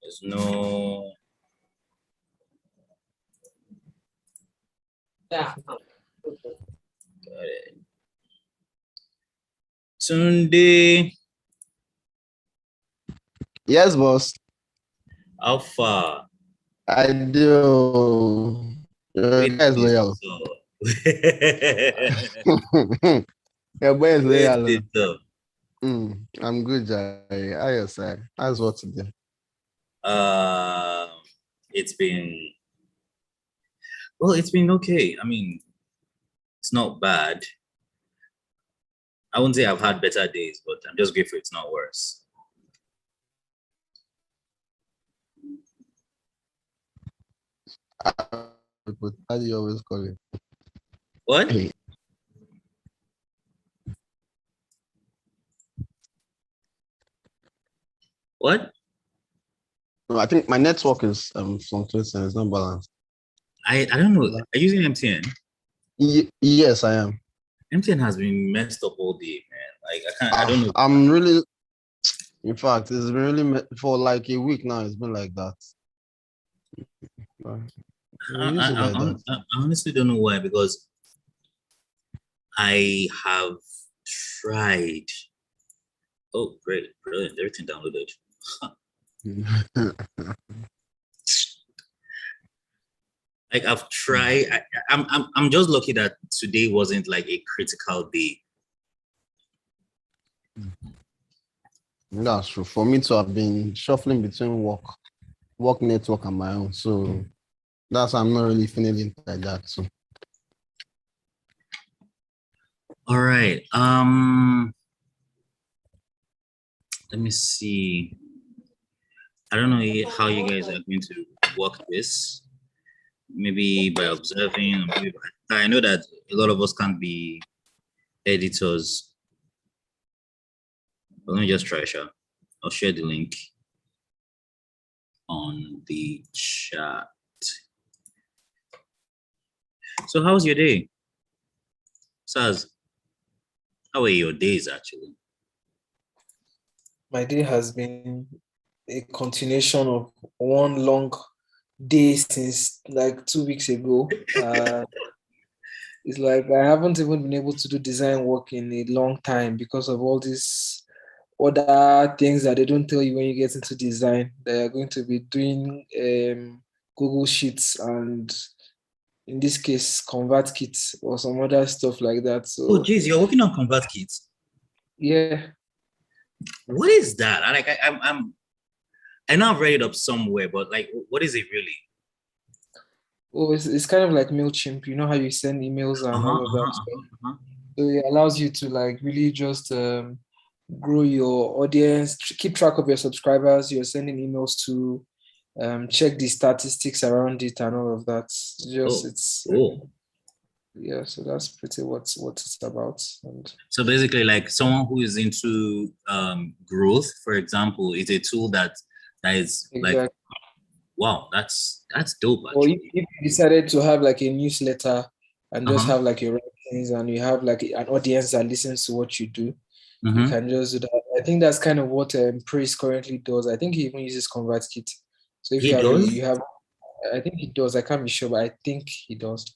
There's no. Yeah. Got it. Sunday. Yes, boss. How far? I do. Your guy is loyal. Your boy is loyal. I'm good, Jai. How you say? How's what today? It's been okay. I mean, it's not bad. I wouldn't say I've had better days, but I'm just grateful it's not worse. How do you always call it? What? Hey. What? No, I think my network is fluctuating. It's not balanced. I don't know. Are you using MTN? Yes, I am. MTN has been messed up all day, man. Like I don't know. I'm really. In fact, it's been really for like a week now. It's been like that. I honestly don't know why, because I have tried. Oh, great, brilliant! Everything downloaded. Like I've tried. I'm just lucky that today wasn't like a critical day. That's true. For me to have been shuffling between work network and my own, so that's why I'm not really feeling like that. So. All right. Let me see. I don't know how you guys are going to work this. Maybe by observing, or maybe I know that a lot of us can't be editors. But let me just try, Sha. I'll share the link on the chat. So how's your day? Saz, how are your days actually? My day has been a continuation of one long day since like 2 weeks ago. It's like I haven't even been able to do design work in a long time because of all these other things that they don't tell you when you get into design. They are going to be doing Google Sheets and in this case ConvertKit or some other stuff like that. So oh geez, you're working on ConvertKit. Yeah. What is that? I know I've read it up somewhere, but like, what is it really? Oh, it's kind of like MailChimp. You know how you send emails and all of that stuff. So it allows you to like really just grow your audience, keep track of your subscribers you're sending emails to, check the statistics around it and all of that. It's cool. Yeah, so that's pretty what it's about. And so basically, like someone who is into growth, for example, is a tool that is exactly. Like, wow, that's dope. Or if you decided to have like a newsletter and just have like your rankings and you have like an audience that listens to what you do, you can just do that. I think that's kind of what Praise currently does. I think he even uses ConvertKit. So if you have, I think he does. I can't be sure, but I think he does.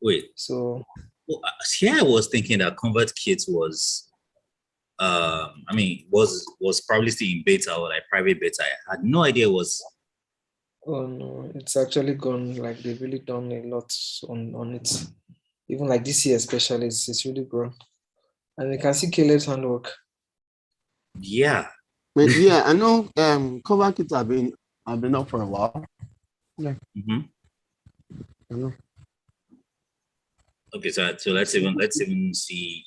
Wait. So here I was thinking that ConvertKit was, was probably still in beta or like private beta. I had no idea it was. Oh no, it's actually gone. Like they've really done a lot on it. Even like this year, especially, it's really grown. And you can see Caleb's handwork. Yeah. But yeah, I know ConvertKit have been up for a while. Yeah. I know. Okay, so let's even see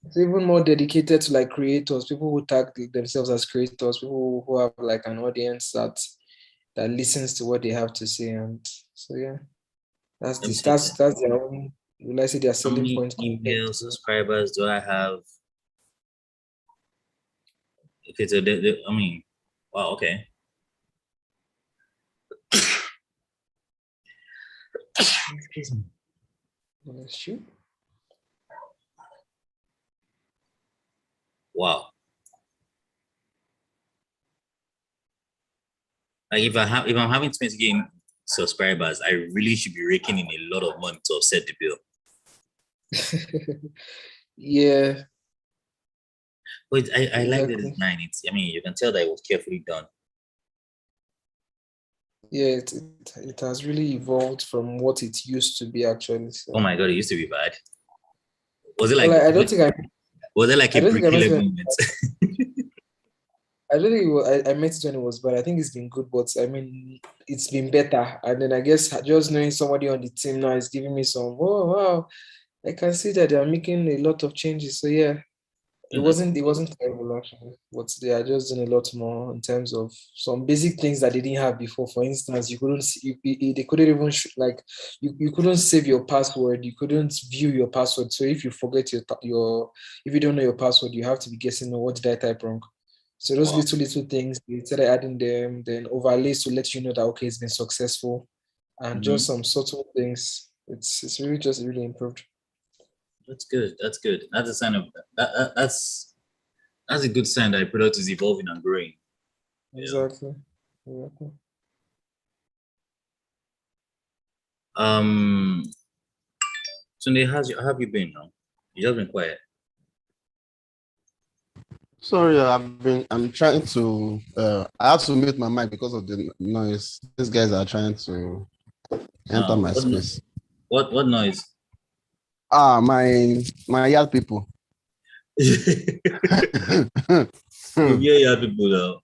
It's even more dedicated to like creators, people who tag themselves as creators, people who have like an audience that listens to what they have to say. And so yeah, that's their own, will I say, their selling point. How many email subscribers do I have? Okay, so wow, okay. Excuse me. That's true. Wow. Like if I'm having 20K subscribers, I really should be raking in a lot of money to offset the bill. Yeah. But I like the Exactly. design. I mean, you can tell that it was carefully done. Yeah, it has really evolved from what it used to be actually. So. Oh my god, it used to be bad. Was it Well, like I don't think I was it like I a don't think I bricky mentioned moment? I don't think I met it when it was bad. I think it's been good, but I mean it's been better. And then I guess just knowing somebody on the team now is giving me some, oh wow, I can see that they are making a lot of changes. So yeah, it wasn't terrible actually, but they are just doing a lot more in terms of some basic things that they didn't have before. For instance, you couldn't they couldn't even like you couldn't save your password, you couldn't view your password. So if you forget your if you don't know your password, you have to be guessing, oh, what did I type wrong? So those Wow. little things, they started adding them, then overlays to let you know that okay, it's been successful, and just some subtle things. It's really just really improved. That's good. That's good. That's a sign of that's a good sign that a product is evolving and growing. Exactly. Exactly. Sunday, how have you been now? You just been quiet. Sorry, I'm trying to I have to mute my mic because of the noise. These guys are trying to enter my space. What noise? My yard people. Yeah, people though.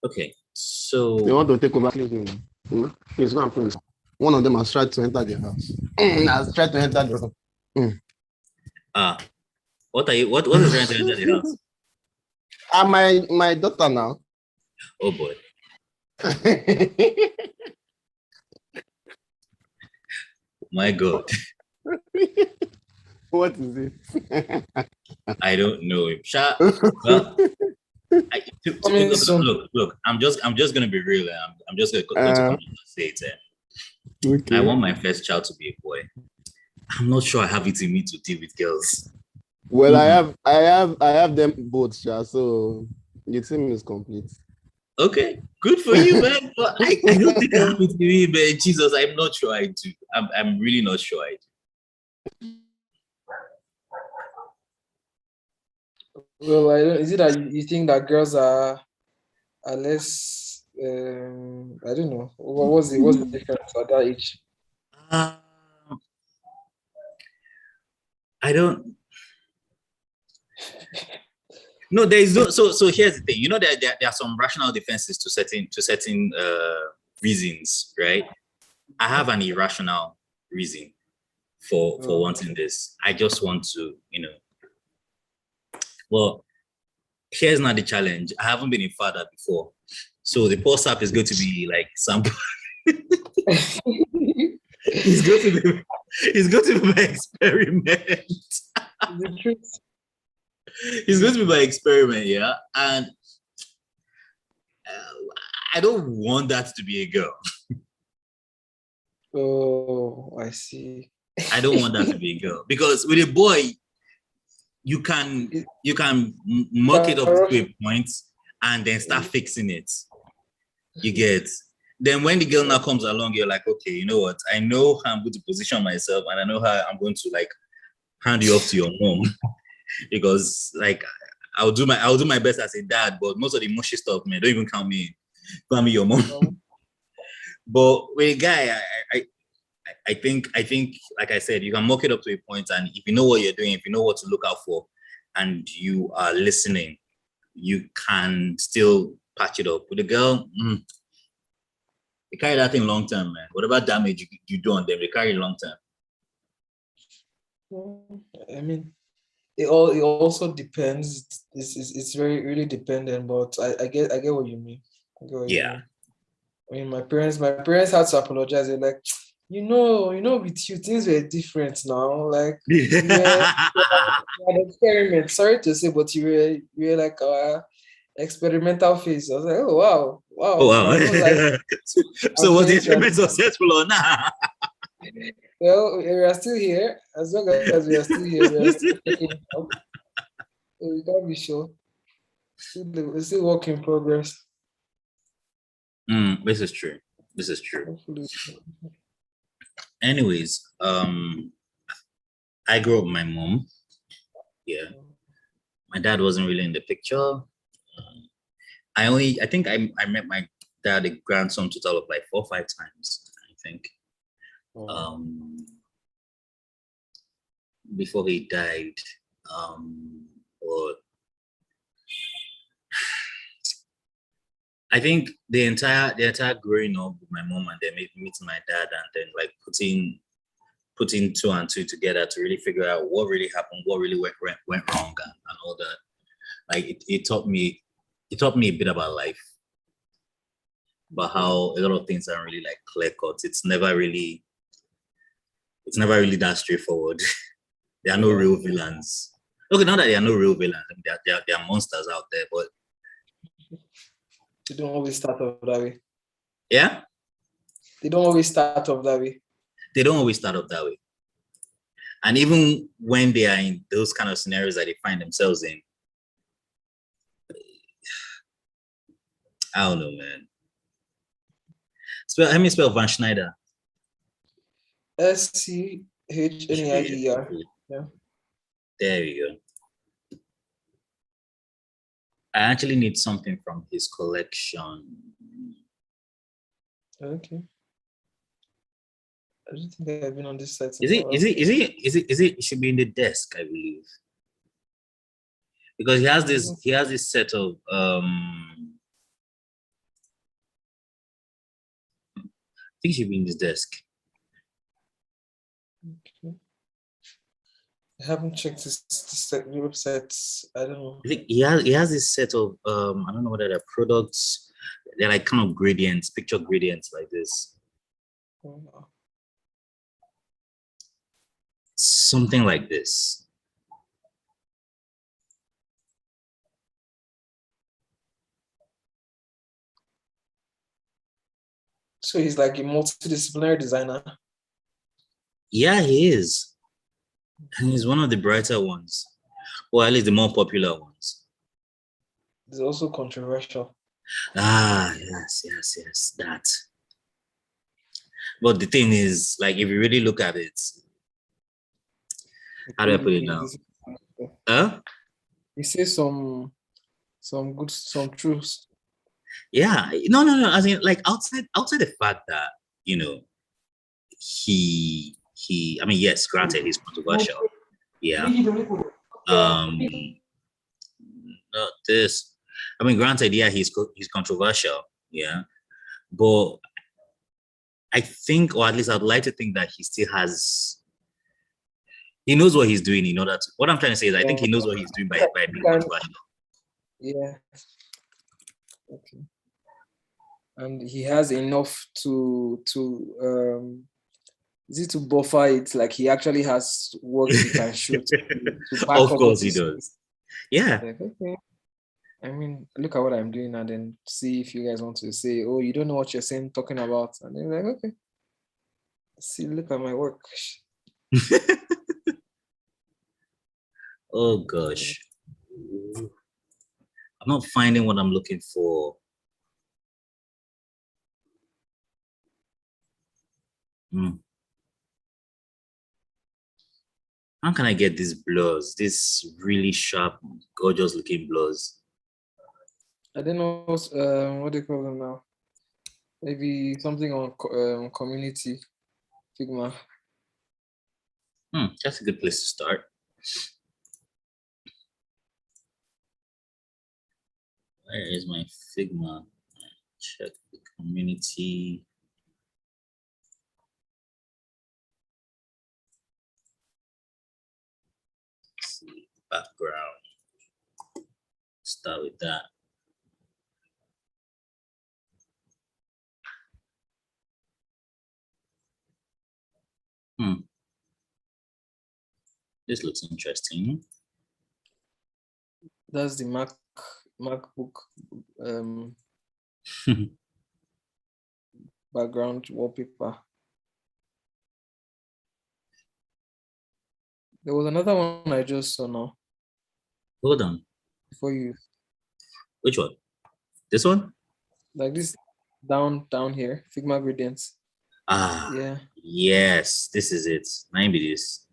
Okay, so they want to take over. Please go and please. One of them has tried to enter the house. Has tried to enter the room. What is trying to enter the house? My daughter now. Oh boy. My God. What is it? I don't know. Well, look. I'm just gonna be real. I'm just going to say it. Okay. I want my first child to be a boy. I'm not sure I have it in me to deal with girls. Well, I have them both, so your team is complete. Okay, good for you, man. But I don't think I have it in me, man. Jesus, I'm not sure I do. I'm really not sure I do. Well, is it that you think that girls are less? I don't know. What's the difference at that age? I don't. No, there is no. So here's the thing. You know that there are some rational defenses to certain reasons, right? I have an irrational reason for wanting this. I just want to, Well, here's not the challenge. I haven't been a father before, so the post app is going to be like sample. It's going to be my experiment. It's going to be my experiment, yeah. And I don't want that to be a girl. Oh, I see. I don't want that to be a girl because with a boy, you can mock it up to a point and then start fixing it. You get. Then when the girl now comes along, you're like, okay, you know what? I know how I'm going to position myself, and I know how I'm going to like hand you off to your mom because like I'll do my best as a dad, but most of the mushy stuff, man, don't even count me your mom. But with a guy, I think like I said, you can mock it up to a point, and if you know what you're doing, if you know what to look out for, and you are listening, you can still patch it up. With a girl, they carry that thing long term, man. Whatever damage you do on them, they carry long term. I mean, it also depends. It's very really dependent, but I get what you mean. Yeah. I mean, my parents had to apologize. They're like, with you things were different now. Like you were an experiment. Sorry to say, but you were like experimental phase. I was like, oh wow, Oh wow. wow. I was like, So I'm was the very experiment interested. successful or not? Well, we are still here. As long as we are still here, we are still checking it out. So we can't be sure. It's still work in progress. This is true. This is true. Hopefully. Anyways, I grew up with my mom. Yeah. My dad wasn't really in the picture. I think I met my dad, a grandson, total of like 4 or 5 times, I think. Before he died. Or I think the entire growing up with my mom and then meeting my dad and then like putting two and two together to really figure out what really happened, what really went wrong and all that. Like it taught me a bit about life, about how a lot of things aren't really like clear cut. It's never really that straightforward. There are no real villains. Okay, not that there are no real villains. I mean, there are monsters out there, but They don't always start off that way. yeah, They don't always start off that way. they don't always start off that way. And even when they are in those kind of scenarios that they find themselves in, I don't know, man. Let me spell Van Schneider. SCHNEIDER. Yeah. There you go. I actually need something from his collection. Okay. I don't think I've been on this site. It should be in the desk, I believe. Because he has this set of I think it should be in his desk. Okay. I haven't checked this websites. I don't know. I think he has this set of I don't know whether they're products, they're like kind of gradients, picture gradients like this. Oh. Something like this. So he's like a multidisciplinary designer. Yeah, he is. And he's one of the brighter ones. Or at least the more popular ones. It's also controversial. Yes, that. But the thing is, like, if you really look at it, how do I put it now? He says some truths. Yeah, no. I mean, like outside the fact that he. I mean, yes, granted, he's controversial. Yeah. Not this. I mean, granted, yeah, he's controversial. Yeah, but I think, or at least I'd like to think that he still has. He knows what he's doing in order to. What I'm trying to say is, I think he knows what he's doing by being controversial. Yeah. Okay. And he has enough to is it to buffer it? Like he actually has work he can shoot. To back of up course he does. Yeah. Like, okay. I mean, look at what I'm doing and then see if you guys want to say, oh, you don't know what you're saying, talking about. And then like, okay. See, look at my work. Oh gosh. I'm not finding what I'm looking for. How can I get these blurs? This really sharp, gorgeous looking blurs. I don't know what do you call them now. Maybe something on community Figma. That's a good place to start. Where is my Figma? Check the community. Let's see, background. Start with that. This looks interesting. That's the Mac MacBook background wallpaper. There was another one I just saw now. Hold on. Before you. Which one? This one? Like this down here. Figma gradients. Ah, yeah. Yes, this is it. 9 this.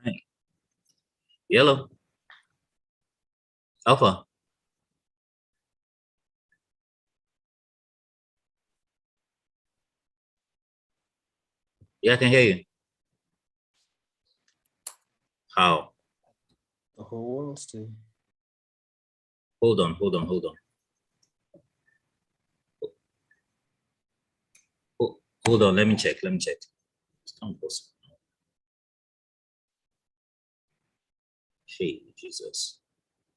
Right. Yellow. Alpha. Yeah, I can hear you. How? The whole world still. Hold on. Hold on, let me check. It's not possible. Hey, Jesus.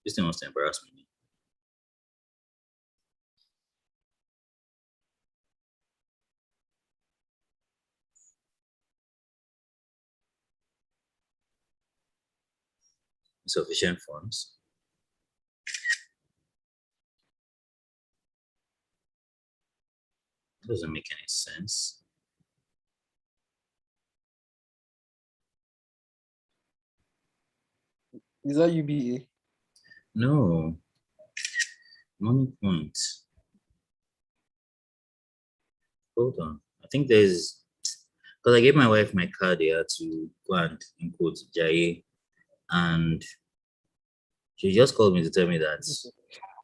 This thing wants to embarrass me. Insufficient funds. Doesn't make any sense. Is that UBA? No. Money point. Hold on. I think there's because I gave my wife my card here to go and input Jai, and she just called me to tell me that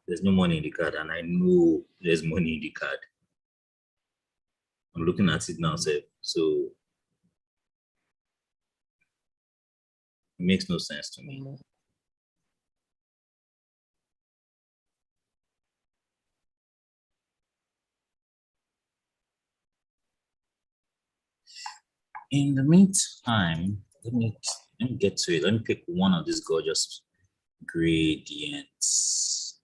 there's no money in the card, and I know there's money in the card. I'm looking at it now, so it makes no sense to me. In the meantime, let me get to it. Let me pick one of these gorgeous gradients.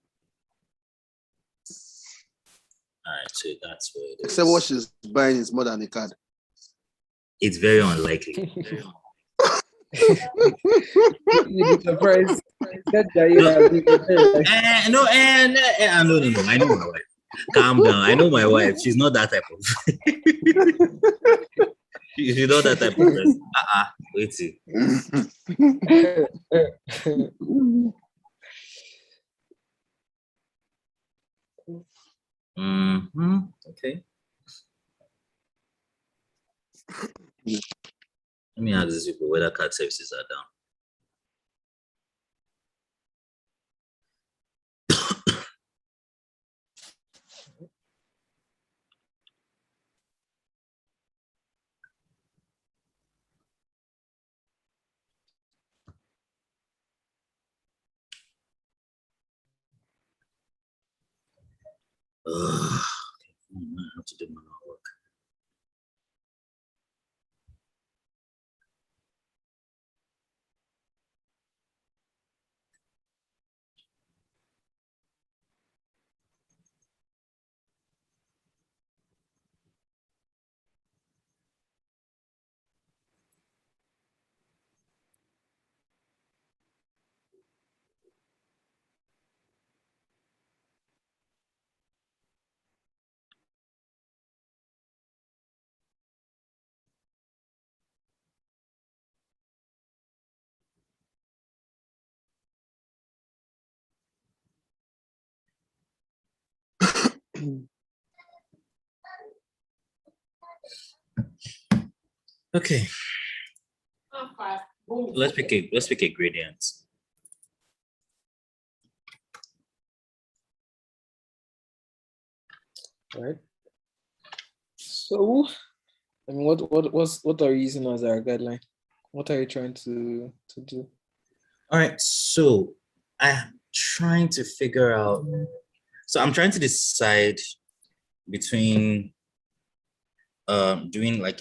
All right, so that's where it is. Except what she's buying is more than a card. It's very unlikely. You'd be surprised. No, I know my wife. Calm down. I know my wife. She's not that type of. She's not that type of person. Wait see. Okay. Let me ask these people whether card services are down. I have to do my work. Okay. Let's pick a gradient. All right. So, I mean, what are you using as our guideline? What are you trying to do? All right. So I'm trying to figure out. So I'm trying to decide between doing like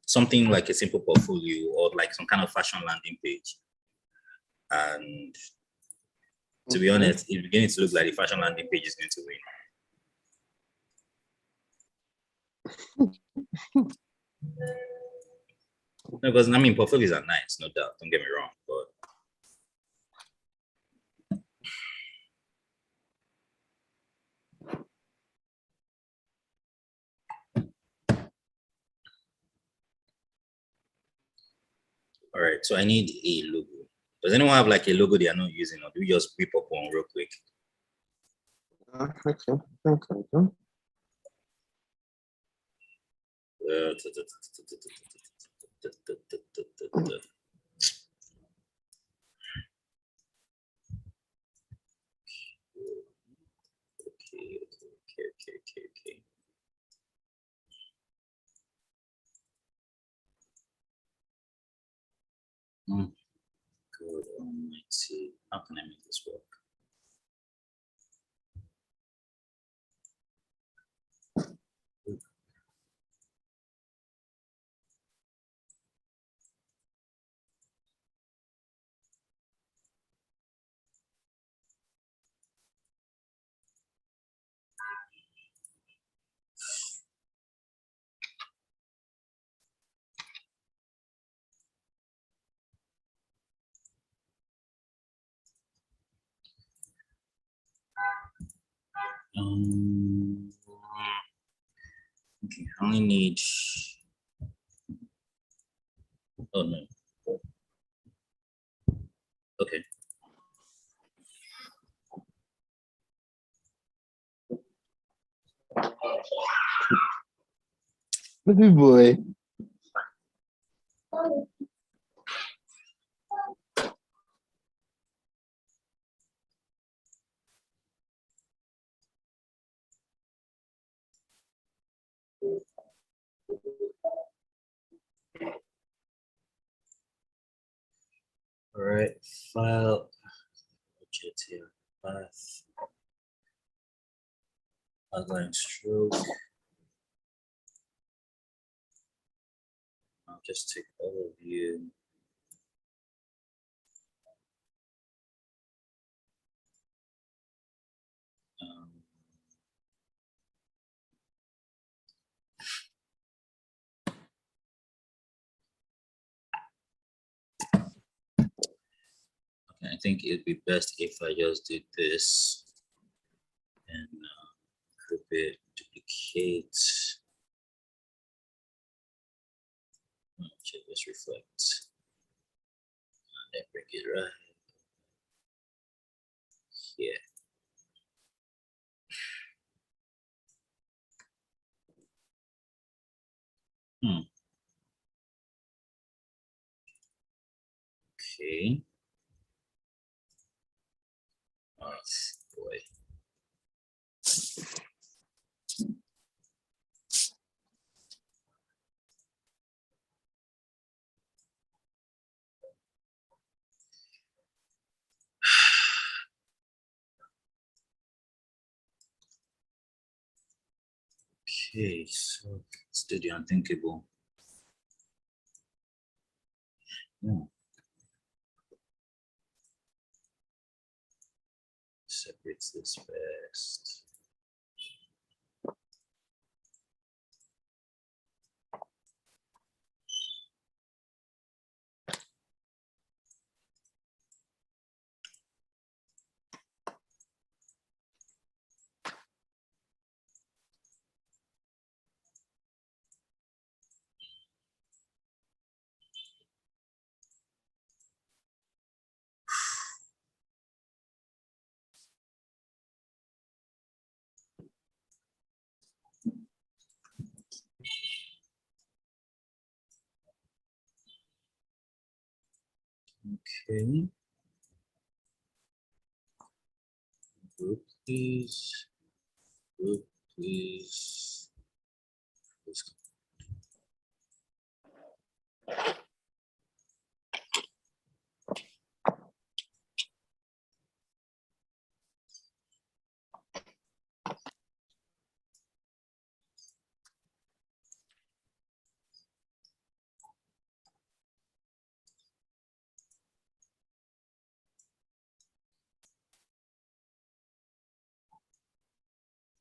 something like a simple portfolio or like some kind of fashion landing page. And to be honest, it's beginning to look like the fashion landing page is going to win. No, because I mean, portfolios are nice, no doubt. Don't get me wrong, but all right. So I need a logo. Does anyone have like a logo they are not using, or do we just whip up one real quick? Okay. Okay. Good almighty. How can I make this work? Okay, I only need. Oh no. Okay. Baby boy. All right. File. Budget here. Path. Outline stroke. I'll just take all of you. I think it'd be best if I just did this and group it, duplicate. Check this reflect. And then bring it right here. Okay. Oh boy. Okay, so let's do the unthinkable. Yeah. Separates this first. Okay. Group please. Group please.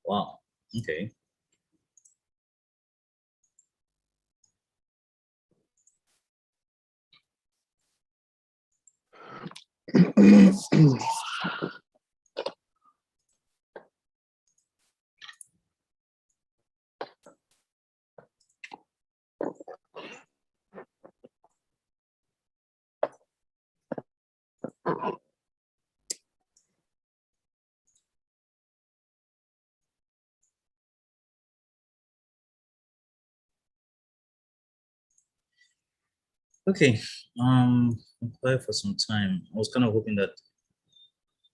Wow. Okay. Okay. I'm quiet for some time. I was kind of hoping that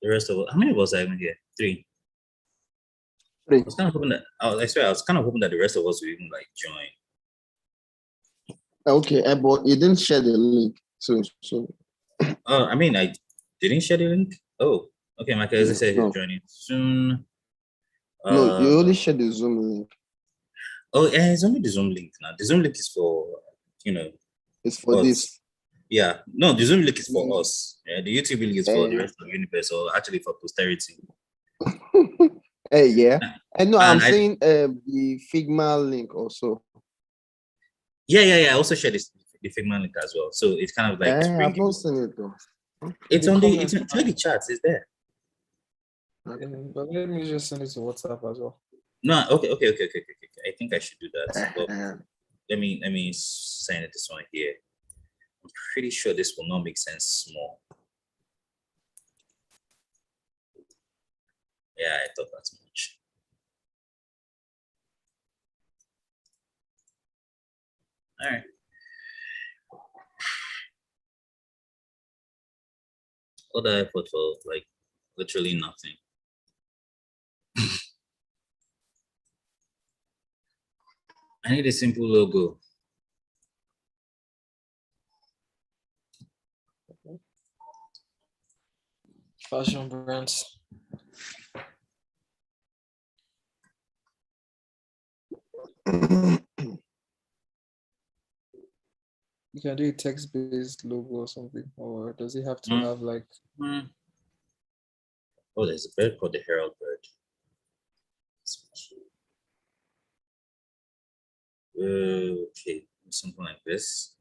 the rest of us, how many of us are even here? Three. Three. I was kind of hoping that I was kind of hoping that the rest of us would even like join. Okay, but you didn't share the link, so. I mean, I didn't share the link. Oh, okay. Michael, as I said, he's joining soon. No, you only shared the Zoom link. Oh, yeah, it's only the Zoom link now. The Zoom link is for, It's for us. this. Yeah, no, the Zoom link is for us. Yeah, the YouTube link is for the rest of the universe, or actually for posterity. Hey, yeah. And no, I'm And saying the Figma link also. Yeah. I also share the Figma link as well. So it's kind of like I've not seen it though. it's on the check the charts, it's there. But let me just send it to WhatsApp as well. No, okay. I think I should do that. But let me send it this one here. I'm pretty sure this will not make sense small. Yeah, I thought that's much. All right. All the effort for like literally nothing. I need a simple logo. Fashion brands. You can do a text-based logo or something, or does it have to have like? Oh, there's a bird called the Herald bird. Okay, something like this.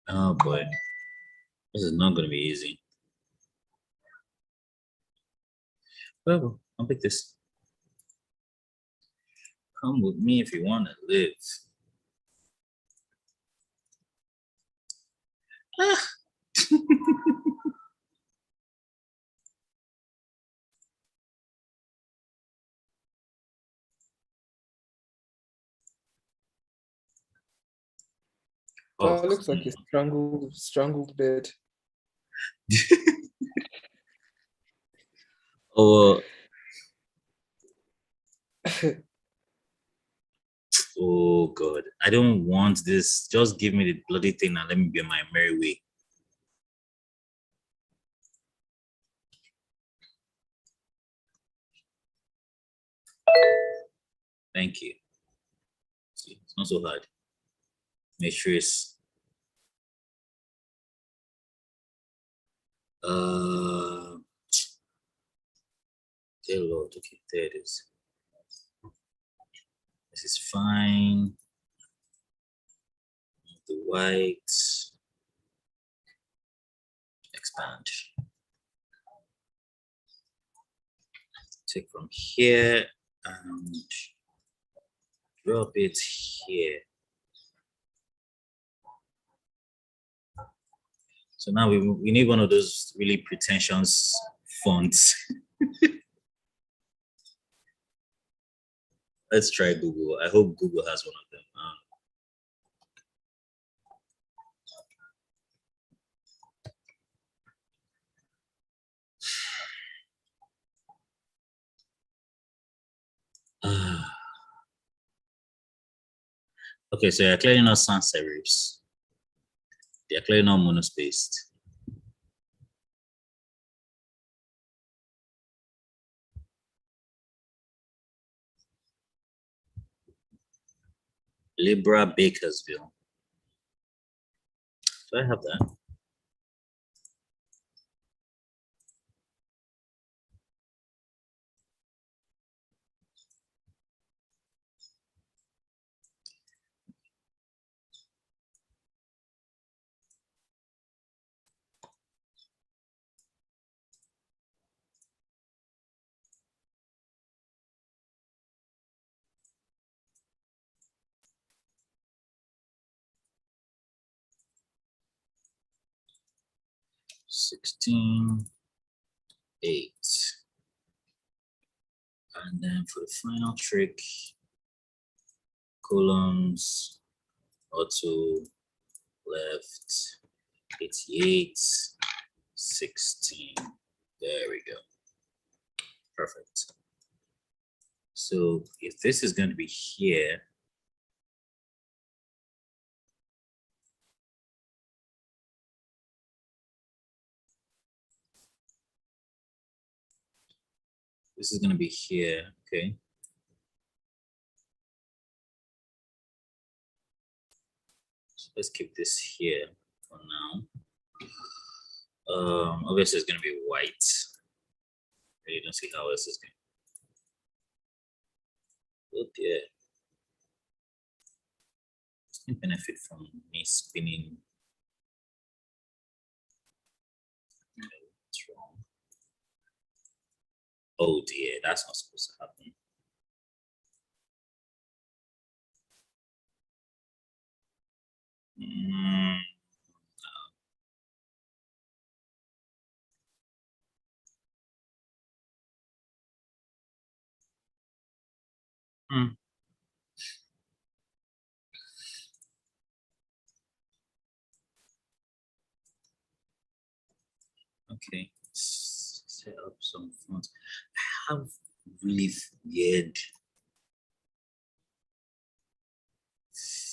Oh boy, this is not going to be easy. Well, I'll pick this. Come with me if you want to live. Ah. Oh, it looks like a strangled bed. Oh, oh God, I don't want this. Just give me the bloody thing and let me be on my merry way. Thank you. See, it's not so hard. Make sure it's dear Lord, okay, there it is. This is fine. The white. Expand. Take from here and drop it here. So now we need one of those really pretentious fonts. Let's try Google. I hope Google has one of them. Okay, so you're clearly not sans serifs. They're clearly not monospaced. Libra Bakersville. Do I have that? $16,800. And then for the final trick, columns, auto, left, 88, 16. There we go. Perfect. So if this is going to be here, this is going to be here, okay? So let's keep this here for now. Obviously it's going to be white. You don't see how else is going. Oh dear. Doesn't benefit from me spinning. No, it's wrong. Oh dear, that's not supposed to happen. Okay, set up some fonts. I have really weird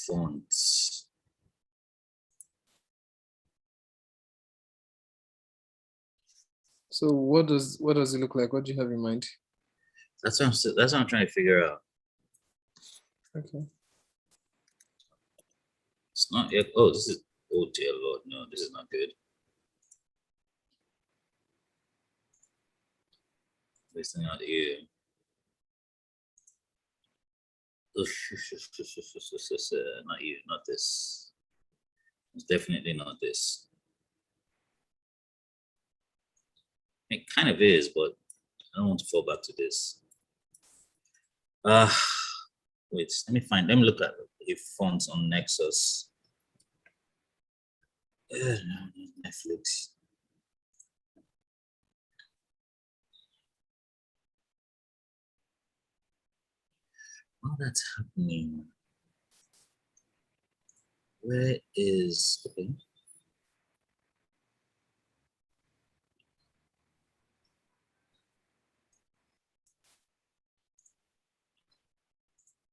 fonts. So what does it look like? What do you have in mind? That's what I'm trying to figure out. Okay. It's not yet. Oh, this is, oh dear Lord, no, this is not good. This is not you. Not you, not this. It's definitely not this. It kind of is, but I don't want to fall back to this. Wait, let me look at the fonts on Nexus. Netflix. While that's happening, where is, okay.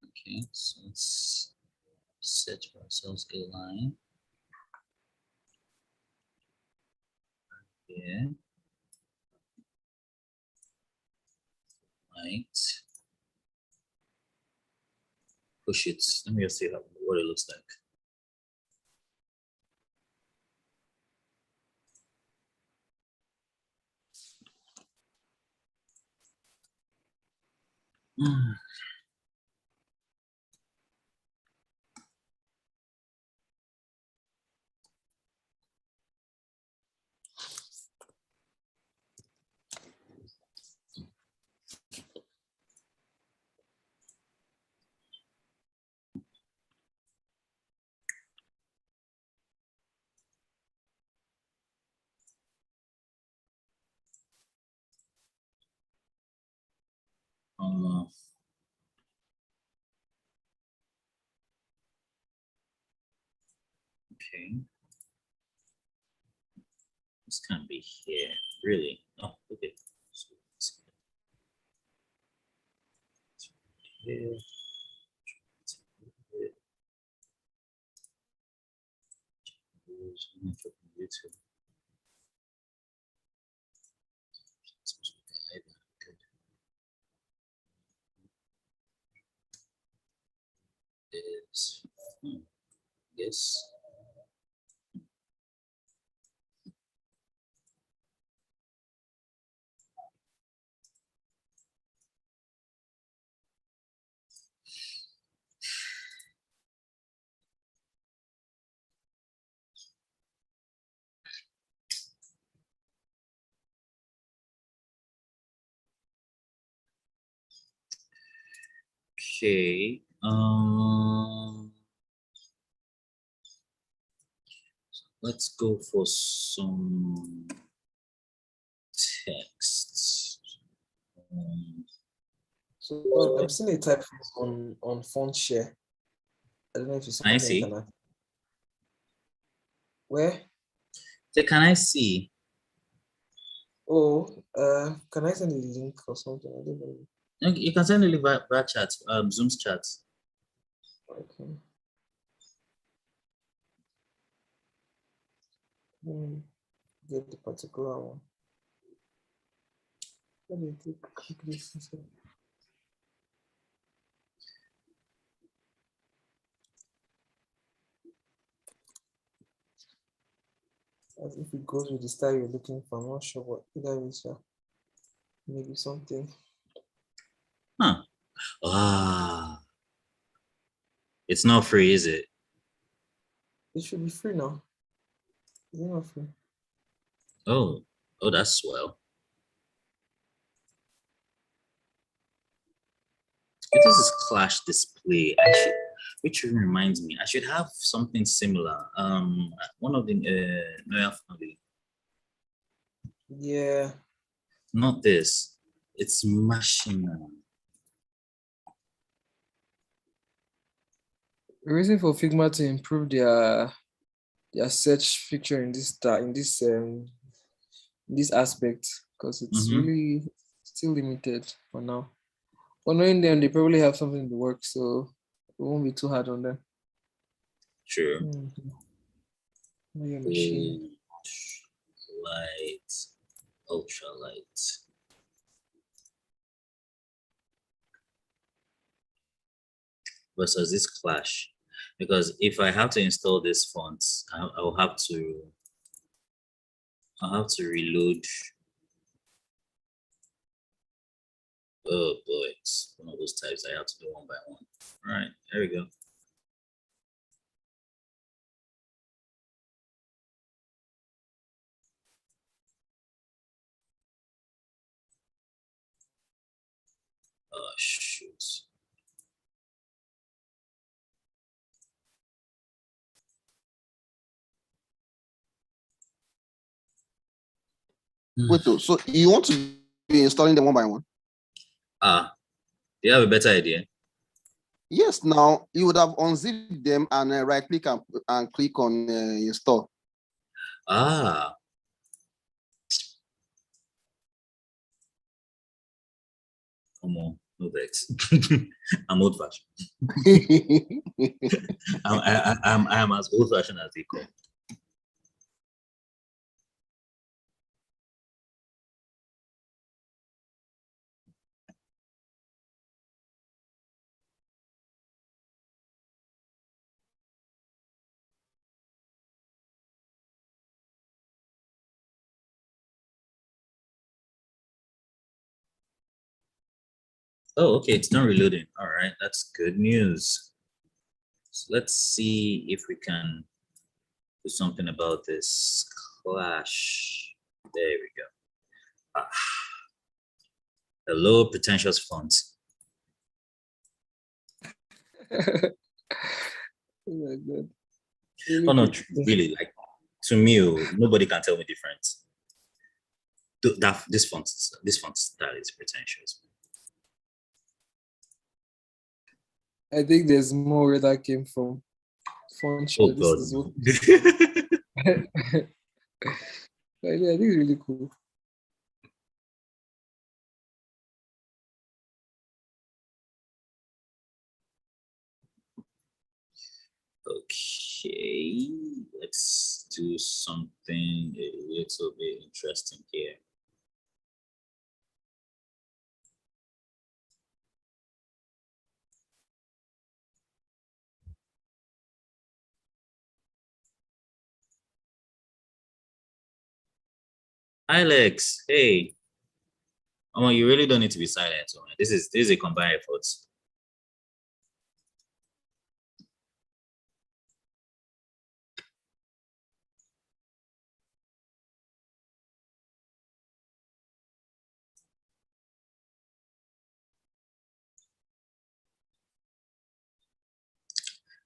Okay, so let's set for ourselves a line here, right? Push it. Let me just see what it looks like. Okay. This can't be here, really. Oh, okay. So here. YouTube. Yes. Okay. Let's go for some text. So I'm seeing a typeface on font share. I don't know if it's Can I something you see? can add. Where? So can I see? Oh, can I send a link or something? I don't know. You can send it via chat, Zoom's chat. Okay. Get the particular one. Let me click this instead. As if it goes with the style you're looking for. I'm not sure what either is. Maybe something. Huh. Ah. It's not free, is it? It should be free now. Is it not free? Oh, that's swell. This is Clash display. Which reminds me, I should have something similar. One of the Noya family. Yeah. Not this. It's Machina. The reason for Figma to improve their search feature in this aspect, because it's really still limited for now. But knowing them, they probably have something to work, so it won't be too hard on them. Sure. Your machine. Light, ultra light. Versus this Clash, because if I have to install this font, I'll have to reload. Oh boy, it's one of those types I have to do one by one. All right, there we go. Oh shoot. Wait, so you want to be installing them one by one? Do you have a better idea? Yes. Now you would have unzipped them and right click and click on install. Come on, no vex. I'm old fashioned. I am as old fashioned as they come. Oh, okay, it's not reloading. All right, that's good news. So let's see if we can do something about this Clash. There we go. Hello, pretentious font. Oh my God. Really Oh no, good. really, like to me, nobody can tell me different. This font style is pretentious. I think there's more where that came from. Font Oh share. This God. is what. I think it's really cool. Okay, let's do something a little bit interesting here. Alex, hey. Oh, you really don't need to be silent. Oh, this is a combined effort.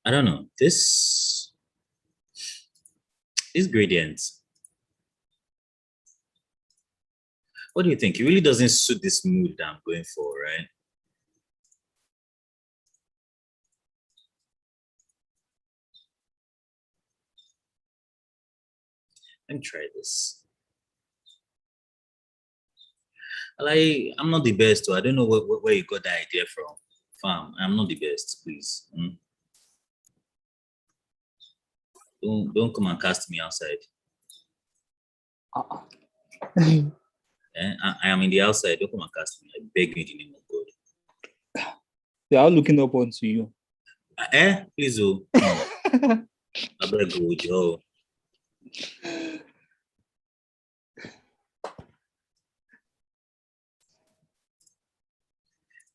I don't know. This gradient. What do you think? It really doesn't suit this mood that I'm going for, right? Let me try this. I'm not the best, so I don't know where you got that idea from. Fam, I'm not the best, please. Don't come and cast me outside. I am in the outside. Don't come and cast me. I beg you in the name of God. They are looking up onto you. Please, oh. I better go with you.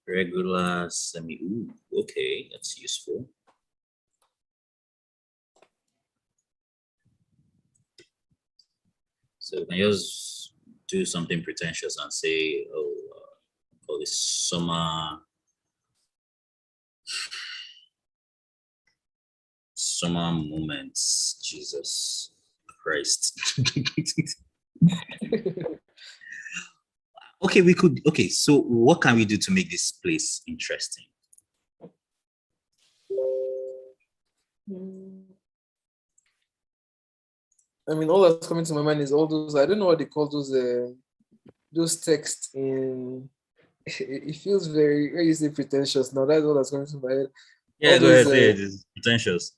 Regular semi. Ooh, okay, that's useful. So we can just do something pretentious and say, oh, this summer moments. Jesus Christ. Okay, so what can we do to make this place interesting? I mean, all that's coming to my mind is all those, I don't know what they call those texts in, it feels very say pretentious now. That's all that's coming to my head. Yeah, all go ahead, those, say it is pretentious.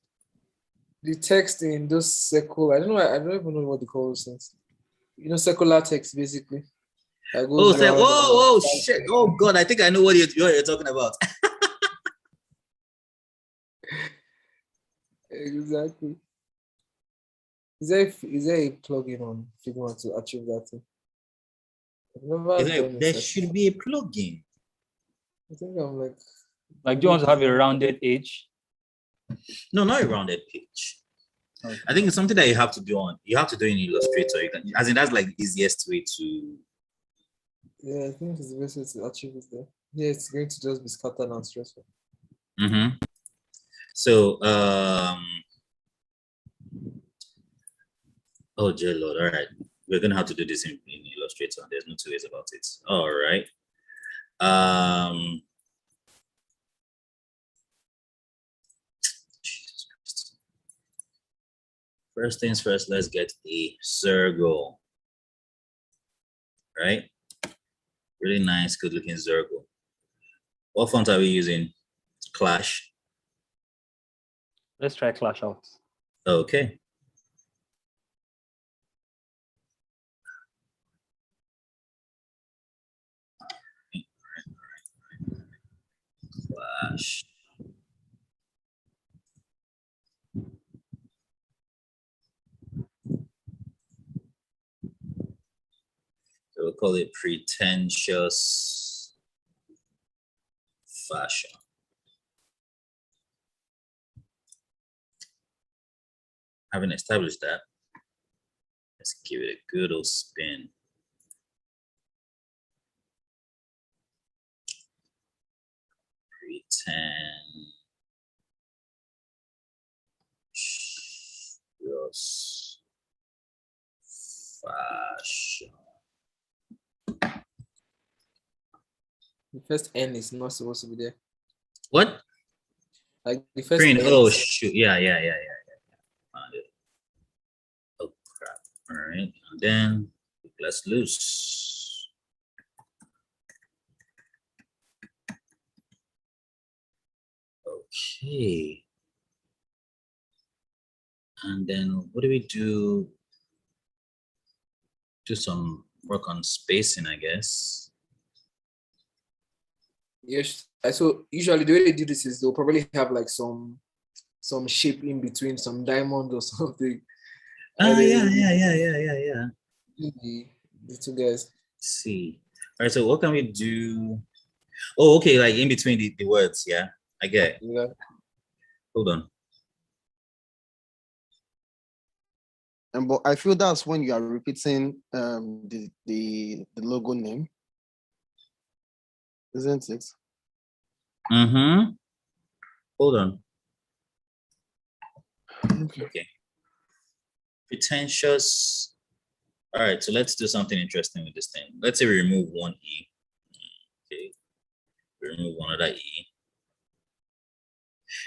The text in those secular, I don't even know what they call those things. Secular text basically. Oh, shit. Oh God, I think I know what you're talking about. Exactly. Is there a plugin on Figma to achieve that thing? There should be a plugin. I think I'm like. Do you want to have a rounded edge? No, not a rounded page. Okay. I think it's something that you have to do in Illustrator. That's like the easiest way to. Yeah, I think it's the best way to achieve it there. Yeah, it's going to just be scattered and stressful. Mm-hmm. So, oh dear Lord, all right. We're gonna have to do this in Illustrator. There's no two ways about it. All right. Jesus Christ. First things first, let's get a circle. Right? Really nice, good looking circle. What font are we using? Clash. Let's try Clash out. Okay. Clash. So we'll call it pretentious fashion. Having established that, let's give it a good old spin. Pretentious fashion. The first N is not supposed to be there. What? Like the first Print. N. Oh shoot! Yeah. Found it. Oh crap! All right, and then let's loose. Okay. And then what do we do? Do some work on spacing, I guess. Yes. So usually the way they do this is they'll probably have like some shape in between, some diamond or something. Yeah. The two guys. Let's see. All right, so what can we do? Oh, okay, like in between the words, yeah. I get it. Yeah. Hold on. But I feel that's when you are repeating the logo name, isn't it? Mm-hmm. Hold on. Okay. Pretentious. All right, so let's do something interesting with this thing. Let's say we remove one E. Okay. Remove one other E.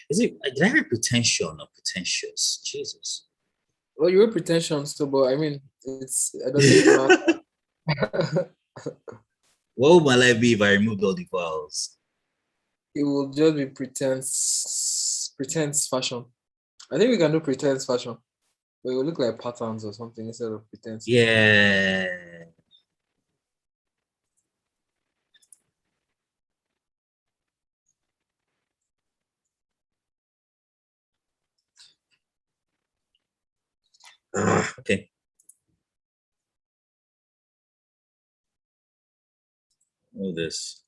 Is it, did I hear pretension or pretentious? Jesus. Well, you were pretensions, so but I mean, it doesn't matter. What would my life be if I removed all the vowels? It will just be pretense fashion. I think we can do pretense fashion, but it will look like patterns or something instead of pretense. Yeah. Okay. All this.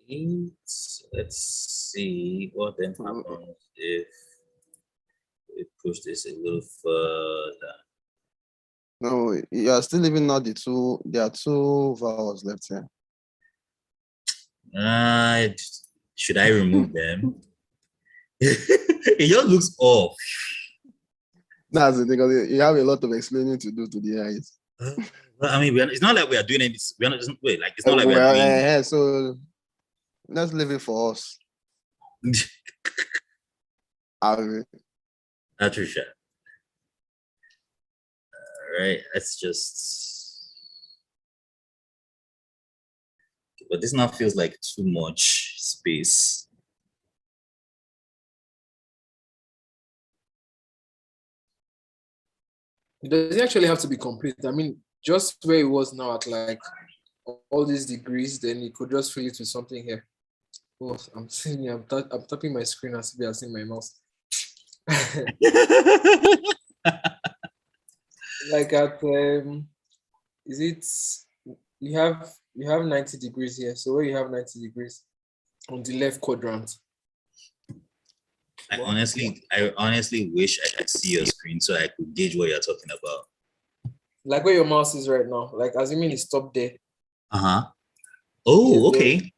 Okay. So let's see what then happens if we push this a little further. No, you are still leaving out the two. There are two vowels left here. Should I remove them? It just looks off. That's the thing, because you have a lot of explaining to do to the eyes. Well, I mean, it's not like we are doing it. We are not. Wait, like it's not like we are Well, doing. so let's leave it for us. Patricia. All right, let's just. But this now feels like too much space. Does it actually have to be complete? I mean, just where it was now at like all these degrees, then you could just fill it with something here. Oh, I'm seeing, I'm tapping my screen as if you're seeing my mouse. Like at is it you have 90 degrees here, so where you have 90 degrees on the left quadrant. I honestly wish I could see your screen so I could gauge what you're talking about. Like where your mouse is right now, like assuming it's top there. Uh-huh. Oh, Yeah, okay.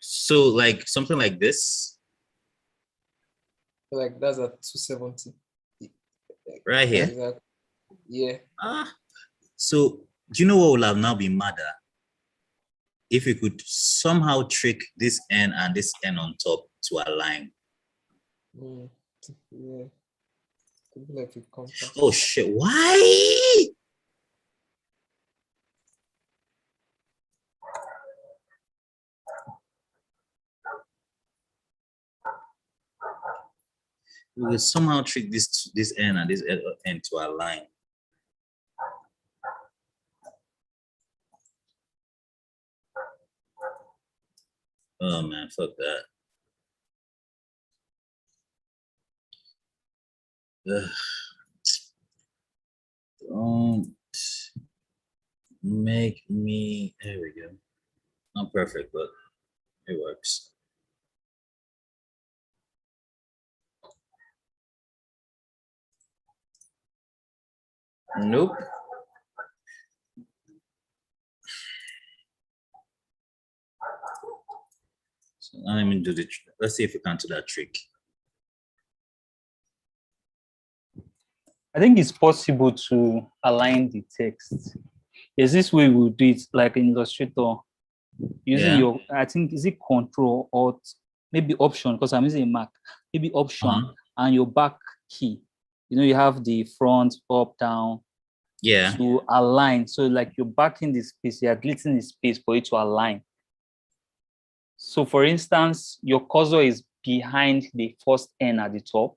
So like something like this. Like that's at 270. Right here. Exactly. Yeah. So do you know what will have now been madder? If we could somehow trick this N and this N on top to align. Yeah. Like it compact. Oh shit, why? We will somehow trick this N and this N to align. Oh man, fuck that. Ugh. Don't make me, there we go. Not perfect, but it works. Nope. So now let me do the, let's see if we can do that trick. I think it's possible to align the text. There's this way we'll do it, like in Illustrator, using your, I think, is it Control or maybe Option, because I'm using a Mac, maybe Option and your back key. You know, you have the front, up, down. Yeah. To align. So like you're backing the space, you're deleting the space for it to align. So for instance, your cursor is behind the first N at the top.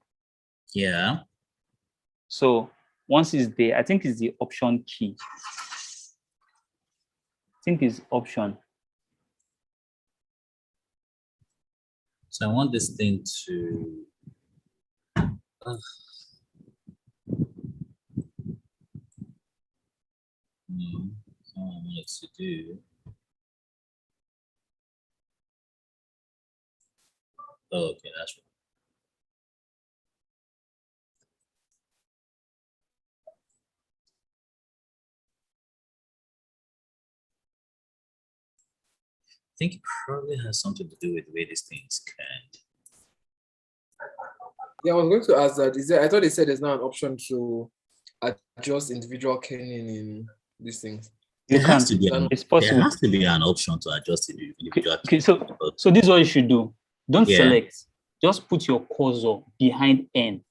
Yeah. So once it's there, I think it's the Option key. I think it's Option. So I want this thing to. I want it to do. Oh, okay, that's right. I think it probably has something to do with the way these things can. Yeah, I was going to ask that. Is there? I thought they said there's now an option to adjust individual kerning in these things. You There can. has to be It's there possible. has to be an option to adjust the individual. Okay, so this is what you should do. Don't Yeah. select. Just put your cursor behind N.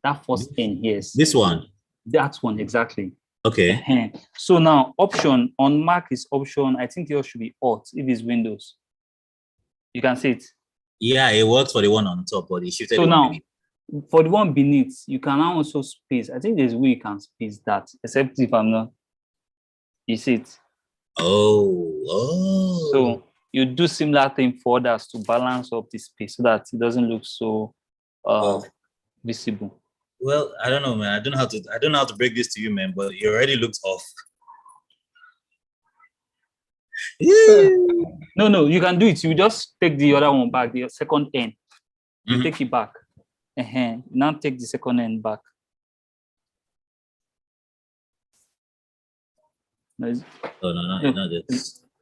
That first N, yes. This one. That one, exactly. Okay. So now option on Mac is option. I think yours should be Alt if it's Windows. You can see it. Yeah, it works for the one on top, but it shifted So the one now, beneath. for the one beneath, you can now also space. I think there's a way you can space that, except if I'm not. You see it. Oh. So you do similar thing for others to balance up the space so that it doesn't look so visible. Well, I don't know, man. I don't know how to break this to you, man, but it already looks off. No, you can do it. You just take the other one back, the second end. You take it back. Now take the second end back. No, that's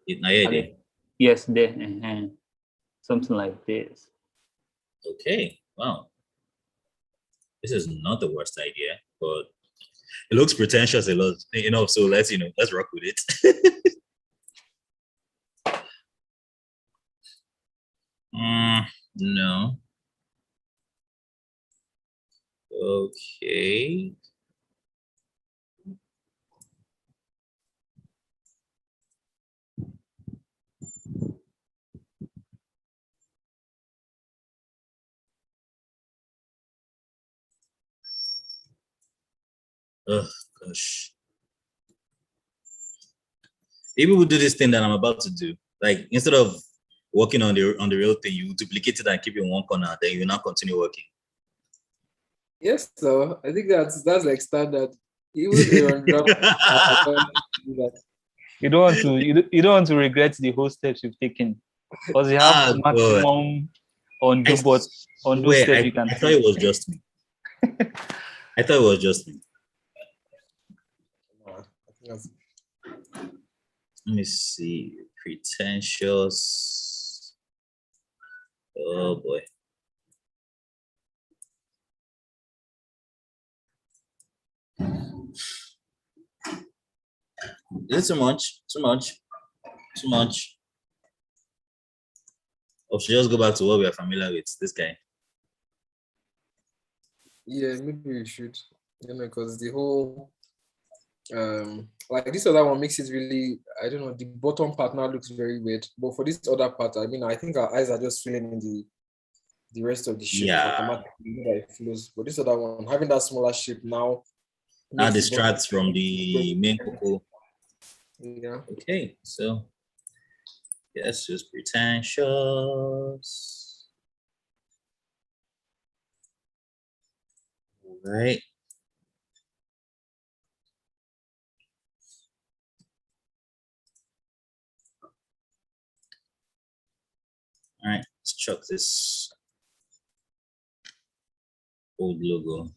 it. Yes, there. Something like this. Okay. Wow. This is not the worst idea, but it looks pretentious a lot, so let's rock with it. No. Okay. Oh gosh. Maybe we'll do this thing that I'm about to do. Like instead of working on the real thing, you duplicate it and keep it in one corner, then you now continue working. Yes, so I think that's like standard. Even Aaron dropped You don't want to regret the whole steps you've taken, because you have maximum undo steps you can take. I thought it was just me. I thought it was just me. Let me see. Pretentious. Oh boy. Is it too much? Too much? Too much? Or should just go back to what we are familiar with? This guy. Yeah, maybe we should. Because the whole like this other one makes it really, I don't know, the bottom part now looks very weird. But for this other part, I mean, I think our eyes are just filling in the rest of the shape automatically that it flows. But this other one, having that smaller shape now distracts from the main cocoa. Yeah. Okay, so yes, just pretentious. All right. All right, let's chuck this old logo.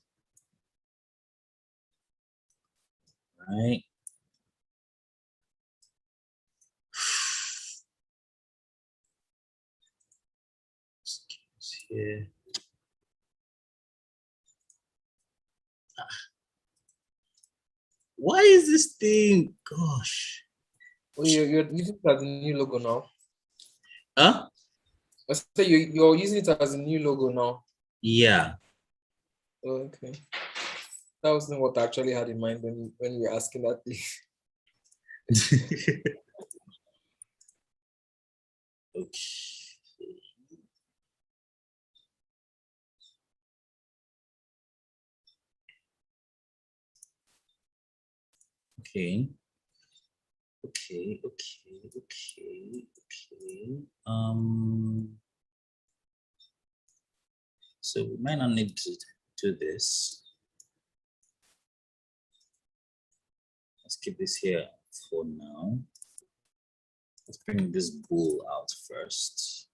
All right. Here. Why is this thing? Gosh. Oh, you're using it as a new logo now. Huh? I say you're using it as a new logo now. Yeah. Oh, okay. That wasn't what I actually had in mind when you were asking that thing. Okay. Okay. So we might not need to do this. Let's keep this here for now. Let's bring this bool out first.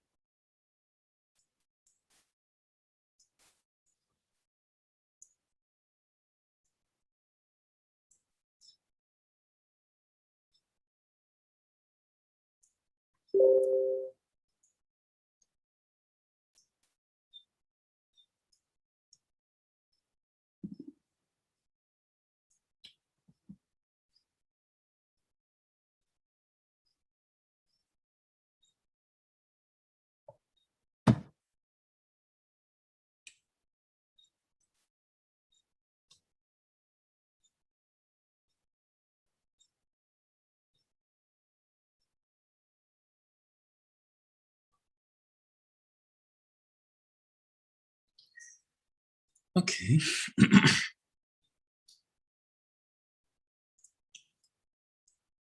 Okay.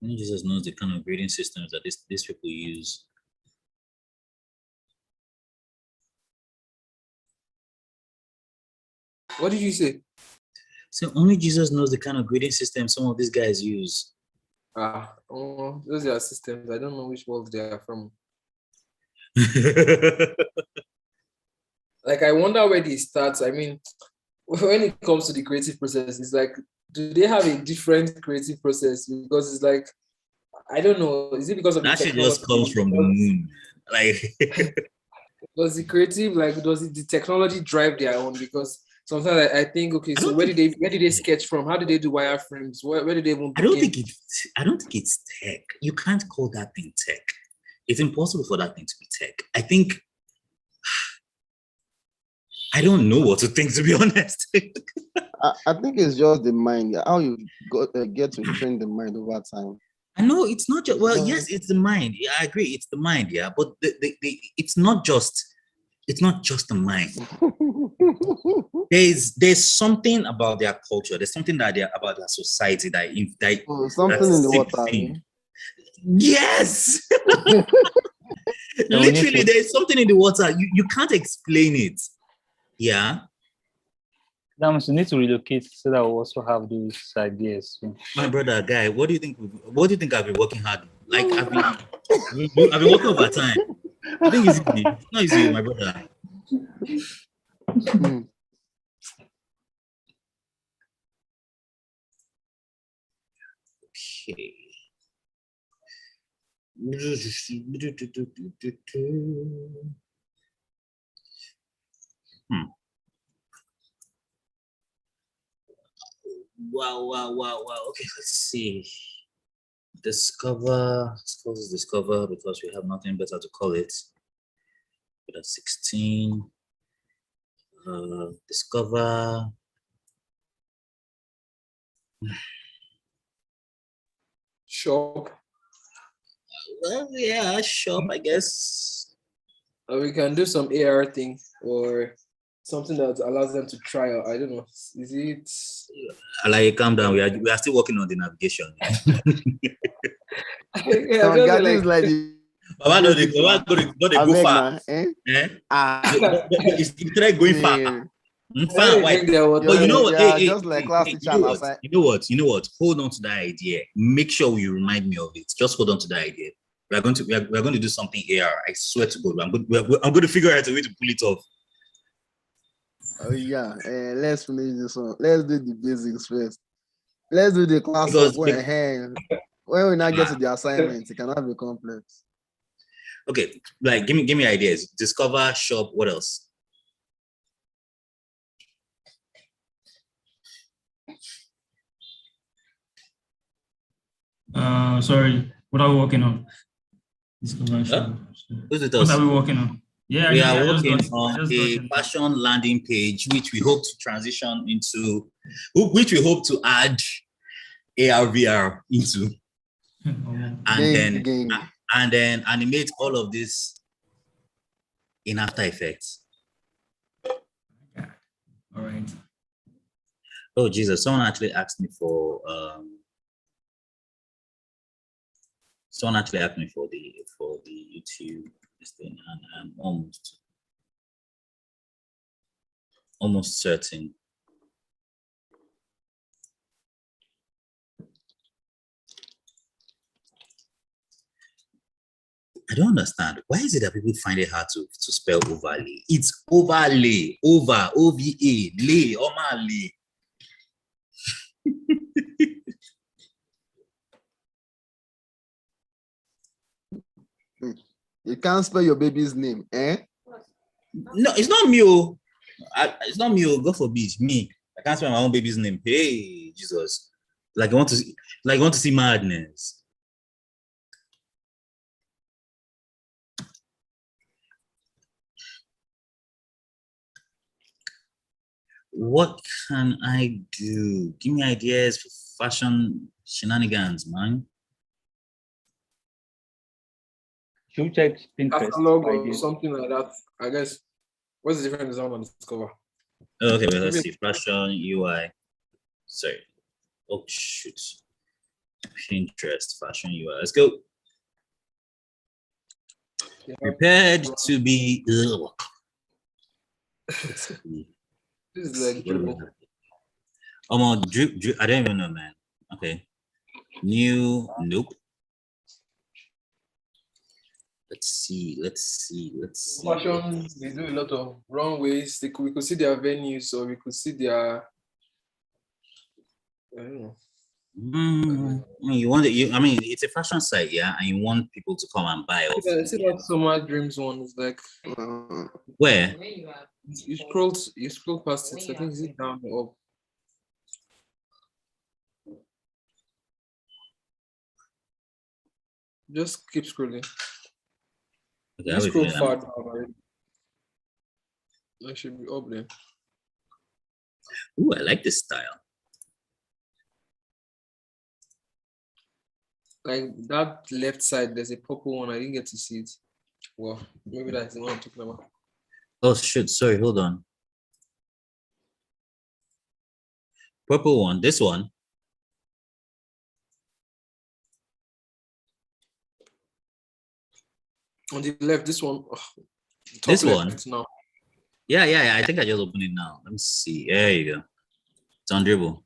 Jesus knows the kind of grading systems that these people use. What did you say? So only Jesus knows the kind of grading system some of these guys use. Oh, those are systems. I don't know which world they are from. Like, I wonder where they start. I mean, when it comes to the creative process, it's like, do they have a different creative process? Because it's like, I don't know. Is it because of the That shit technology? just comes from the moon. Like, does the creative, like, does the technology drive their own? Because sometimes I think, okay, so where did they sketch from? How did they do wireframes? Where did they even begin? I don't think it's tech. You can't call that thing tech. It's impossible for that thing to be tech. I don't know what to think, to be honest. I think it's just the mind, how you get to train the mind over time. I know it's not just, well, yes, it's the mind. Yeah, I agree, it's the mind, yeah. But it's not just the mind. There's something about their culture. There's something about their society something in the water. Yes. Literally, there's something in the water. You can't explain it. Yeah. That means you need to relocate so that we also have those ideas. My brother, guy, what do you think? What do you think I've been working hard? Like I've been working overtime. I think it's easy. It's not easy, my brother. Okay. Wow. Okay, let's see. Discover. Let's call this discover because we have nothing better to call it. But at 16. Discover. Shop. Well, yeah, shop, I guess. Or we can do some AR thing or something that allows them to try out. I don't know. Is it? Like, calm down. We are still working on the navigation. Yeah, Baba, no, they go far. It's try going far. Far wide. But you know what? You know what? Hold on to that idea. Make sure you remind me of it. Just hold on to that idea. We're going to do something AR. I swear to God, I'm going to figure out a way to pull it off. Oh yeah, let's finish this one. Let's do the basics first. Let's do the class of when we now get to the assignment, it cannot be complex. Okay, like give me ideas. Discover, shop, what else? Sorry, what are we working on? Discover, shop. What are we working on? Yeah, we are working on a fashion landing page, which we hope to transition into, which we hope to add AR VR into, and then animate all of this in After Effects. Yeah. All right. Oh Jesus! Someone actually asked me for the YouTube this thing, and I'm almost. Almost certain. I don't understand. Why is it that people find it hard to spell overlay? It's overlay, over, O-V-A, lay, overlay. You can't spell your baby's name, eh? No, it's not me. It's not me. God forbid, me. I can't spell my own baby's name. Hey, Jesus! Like I want to see madness. What can I do? Give me ideas for fashion shenanigans, man. Should we check Pinterest? Catalog or something like that. I guess. What's the different design on Discover? Okay, well, let's see. Fashion UI. Sorry. Oh shoot. Pinterest fashion UI. Let's go. Yeah. Prepared to be. This is like dribble. Drip. I don't even know, man. Okay. New. Nope. Let's see. Fashion, they do a lot of runways. We could see their venues, or we could see their. I don't know. I mean, it's a fashion site, yeah, and you want people to come and buy off. I see that Summer Dreams one is like. Where? You scroll past it. I think is it down or up? Just keep scrolling. Okay, you scroll far down already. I should be up there. Ooh, I like this style. Like that left side, there's a purple one. I didn't get to see it. Well, maybe that's the one I'm talking about. Oh shit! Sorry, hold on. Purple one. This one. On the left, this one. Oh, this one. Now. Yeah. I think I just opened it now. Let me see. There you go. It's on dribble.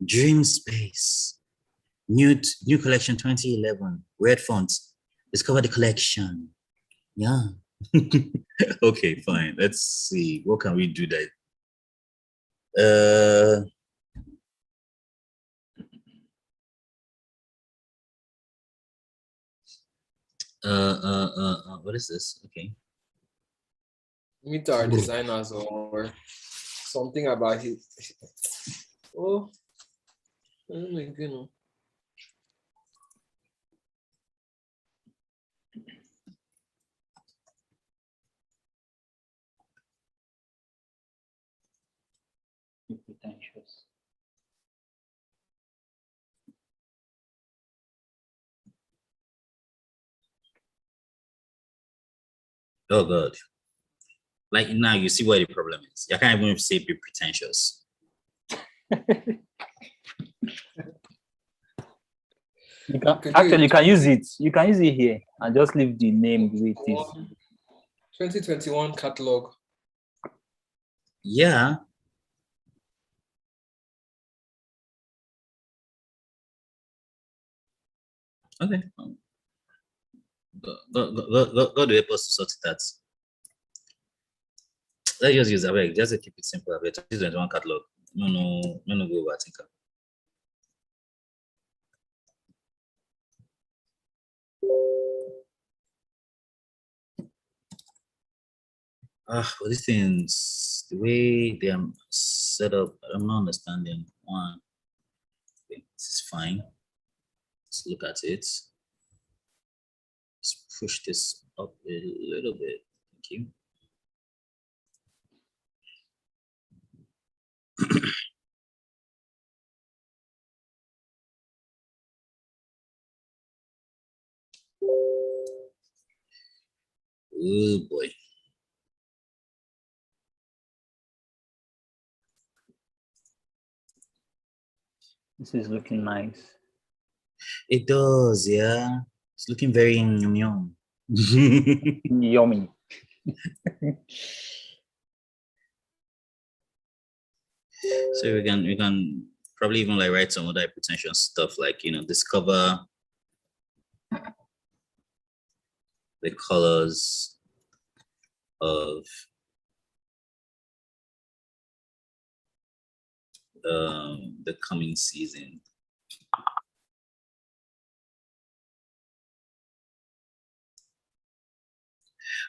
Dream Space. New collection 2011. Red fonts. Discover the collection. Yeah. Okay, fine. Let's see. What can we do that? What is this? Okay. Meet our designers or something about it. Oh my goodness. Pretentious. Oh God. Like now you see what the problem is. I can't even say be pretentious. You can use it. You can use it here and just leave the name the way it is. 2021 catalog. Yeah. Okay. Go to Apple to sort that. Let's just use that. Just to keep it simple. 2021 catalog. No go over thinker. But these things, the way they are set up, I'm not understanding. One, okay, this is fine. Let's look at it. Let's push this up a little bit. Thank you. Oh boy. This is looking nice. It does, yeah. It's looking very yum. Yummy. So we can probably even like write some other hypertension stuff, like, you know, discover the colors of the coming season.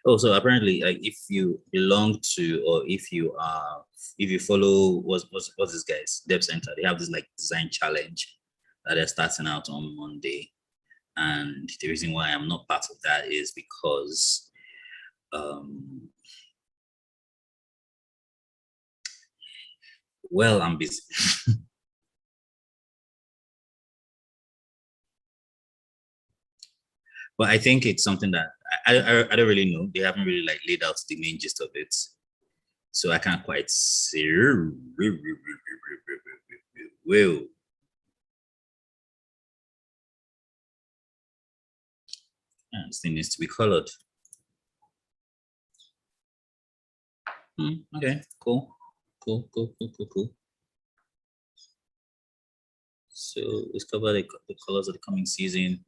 Oh, so apparently, like, if you belong to, or if you follow what's this guy's Dev Center, they have this like design challenge that they're starting out on Monday. And the reason why I'm not part of that is because well, I'm busy. But I think it's something that I don't really know. They haven't really like laid out the main gist of it. So I can't quite say. Well, this thing needs to be colored. Okay, cool. So let's cover the colors of the coming season,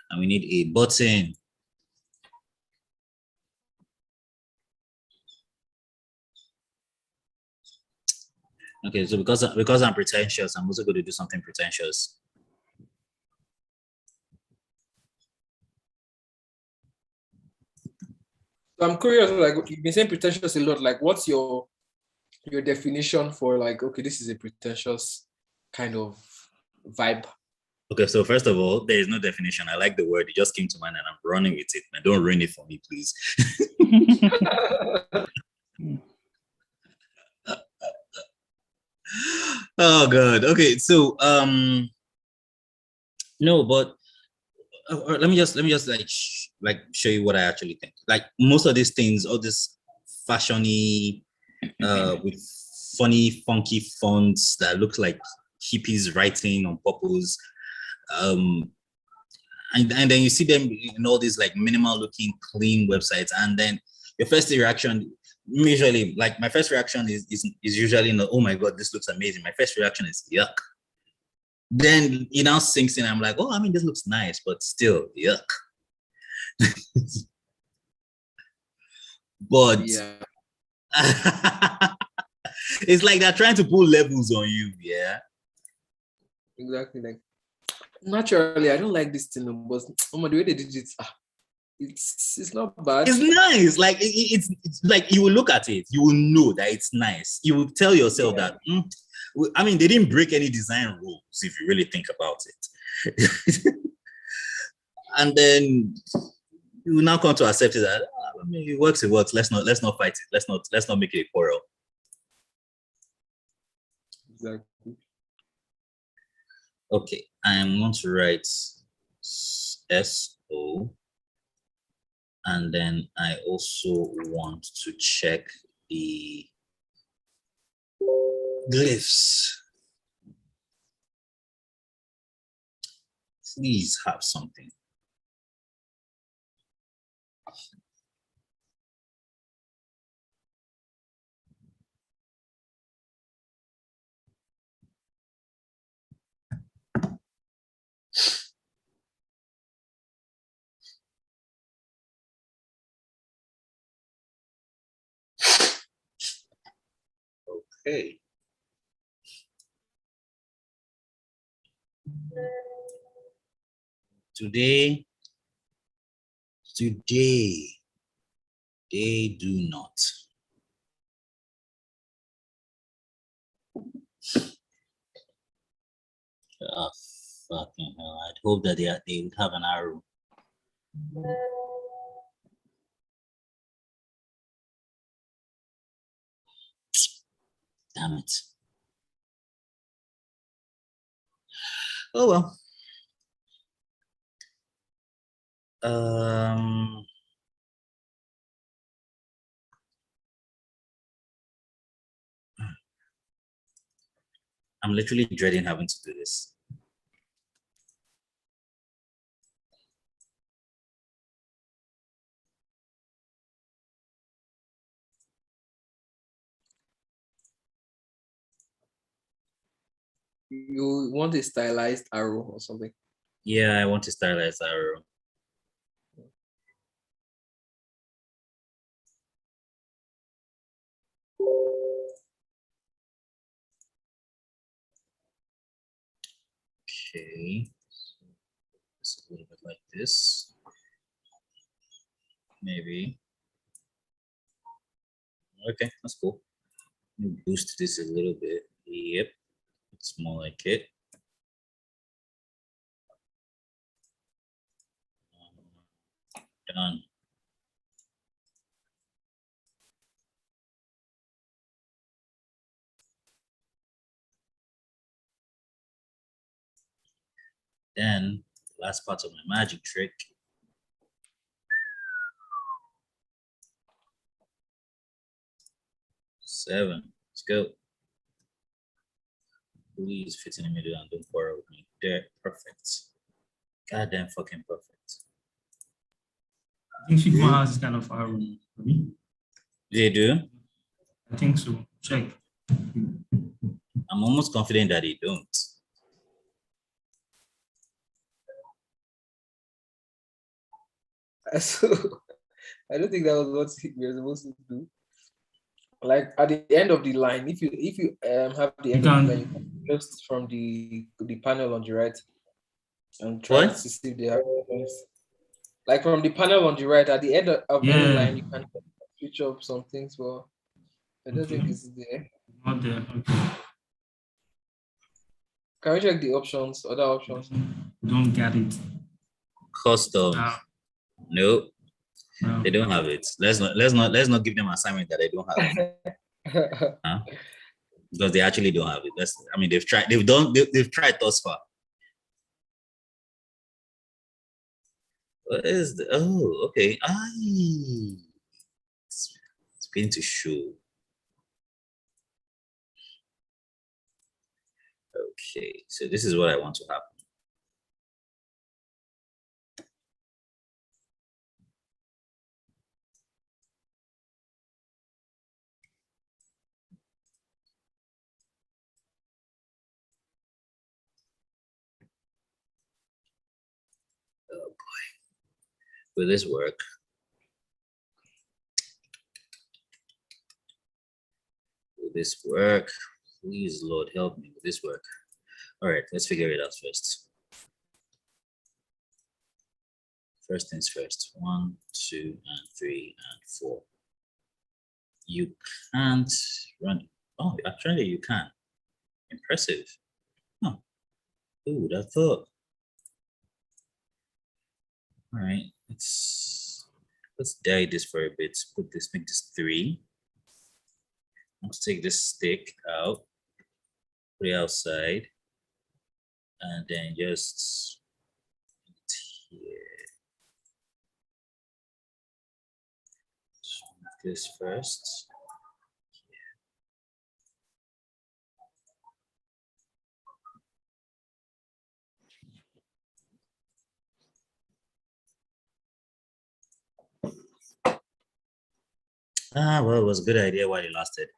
and we need a button. Okay, so because I'm pretentious, I'm also going to do something pretentious. So I'm curious, like you've been saying pretentious a lot. Like, what's your definition for like, okay, this is a pretentious kind of vibe? Okay, so first of all, there is no definition. I like the word. It just came to mind and I'm running with it. Man, don't ruin it for me, please. Oh God. Okay, so no, but let me just like show you what I actually think. Like most of these things, all this fashiony with funny, funky fonts that look like hippies writing on purpose. And then you see them in all these like minimal looking clean websites, and then your first reaction, usually like my first reaction is usually not, oh my God, this looks amazing. My first reaction is yuck. Then it now sinks in. I'm like, oh, I mean, this looks nice, but still yuck. But yeah. It's like they're trying to pull levels on you. Yeah, exactly. Like naturally, I don't like this thing, but the way they did it, it's not bad. It's nice. Like it's like you will look at it, you will know that it's nice. You will tell yourself that. I mean, they didn't break any design rules if you really think about it. And then you now come to accept it that I mean, it works. Let's not fight it. Let's not make it a quarrel. Exactly. Okay, I'm going to write SO, and then I also want to check the glyphs. Please have something. Okay. Today, they do not. Oh, fucking hell. I'd hope that they would have an arrow. Damn it. Oh well. I'm literally dreading having to do this. You want a stylized arrow or something? Yeah, I want a stylized arrow. Okay, it's a little bit like this, maybe. Okay, that's cool. Let me boost this a little bit. Yep, it's more like it. Done. Then, last part of my magic trick. Seven. Let's go. Please fit in the middle and don't quarrel with me. There, perfect. Goddamn fucking perfect. I think Figma has this kind of arrow for me. They do? I think so. Check. I'm almost confident that they don't. So I don't think that was what we were supposed to do. Like at the end of the line, if you have the end of the line, you can just from the panel on the right and try to see if they have points. Like from the panel on the right, at the end of any line, you can switch up some things, but I don't think it's there. Not there. Okay. Can we check the options, other options? Don't get it. Custom. Nope. No. They don't have it. Let's not give them an assignment that they don't have. Huh? Because they actually don't have it. I mean, they've tried thus far. What is the, oh, okay. It's been to show. Okay, so this is what I want to happen. Oh boy. Will this work? Will this work? Please, Lord, help me. Will this work? All right, let's figure it out first. First things first. 1, 2, and 3, and 4. You can't run. Oh, actually, you can. Impressive. Oh, ooh, that thought. All right, let's die this for a bit. Make this 3. Let's take this stick out, put it outside, and then just here. This first. Well, it was a good idea while it lasted.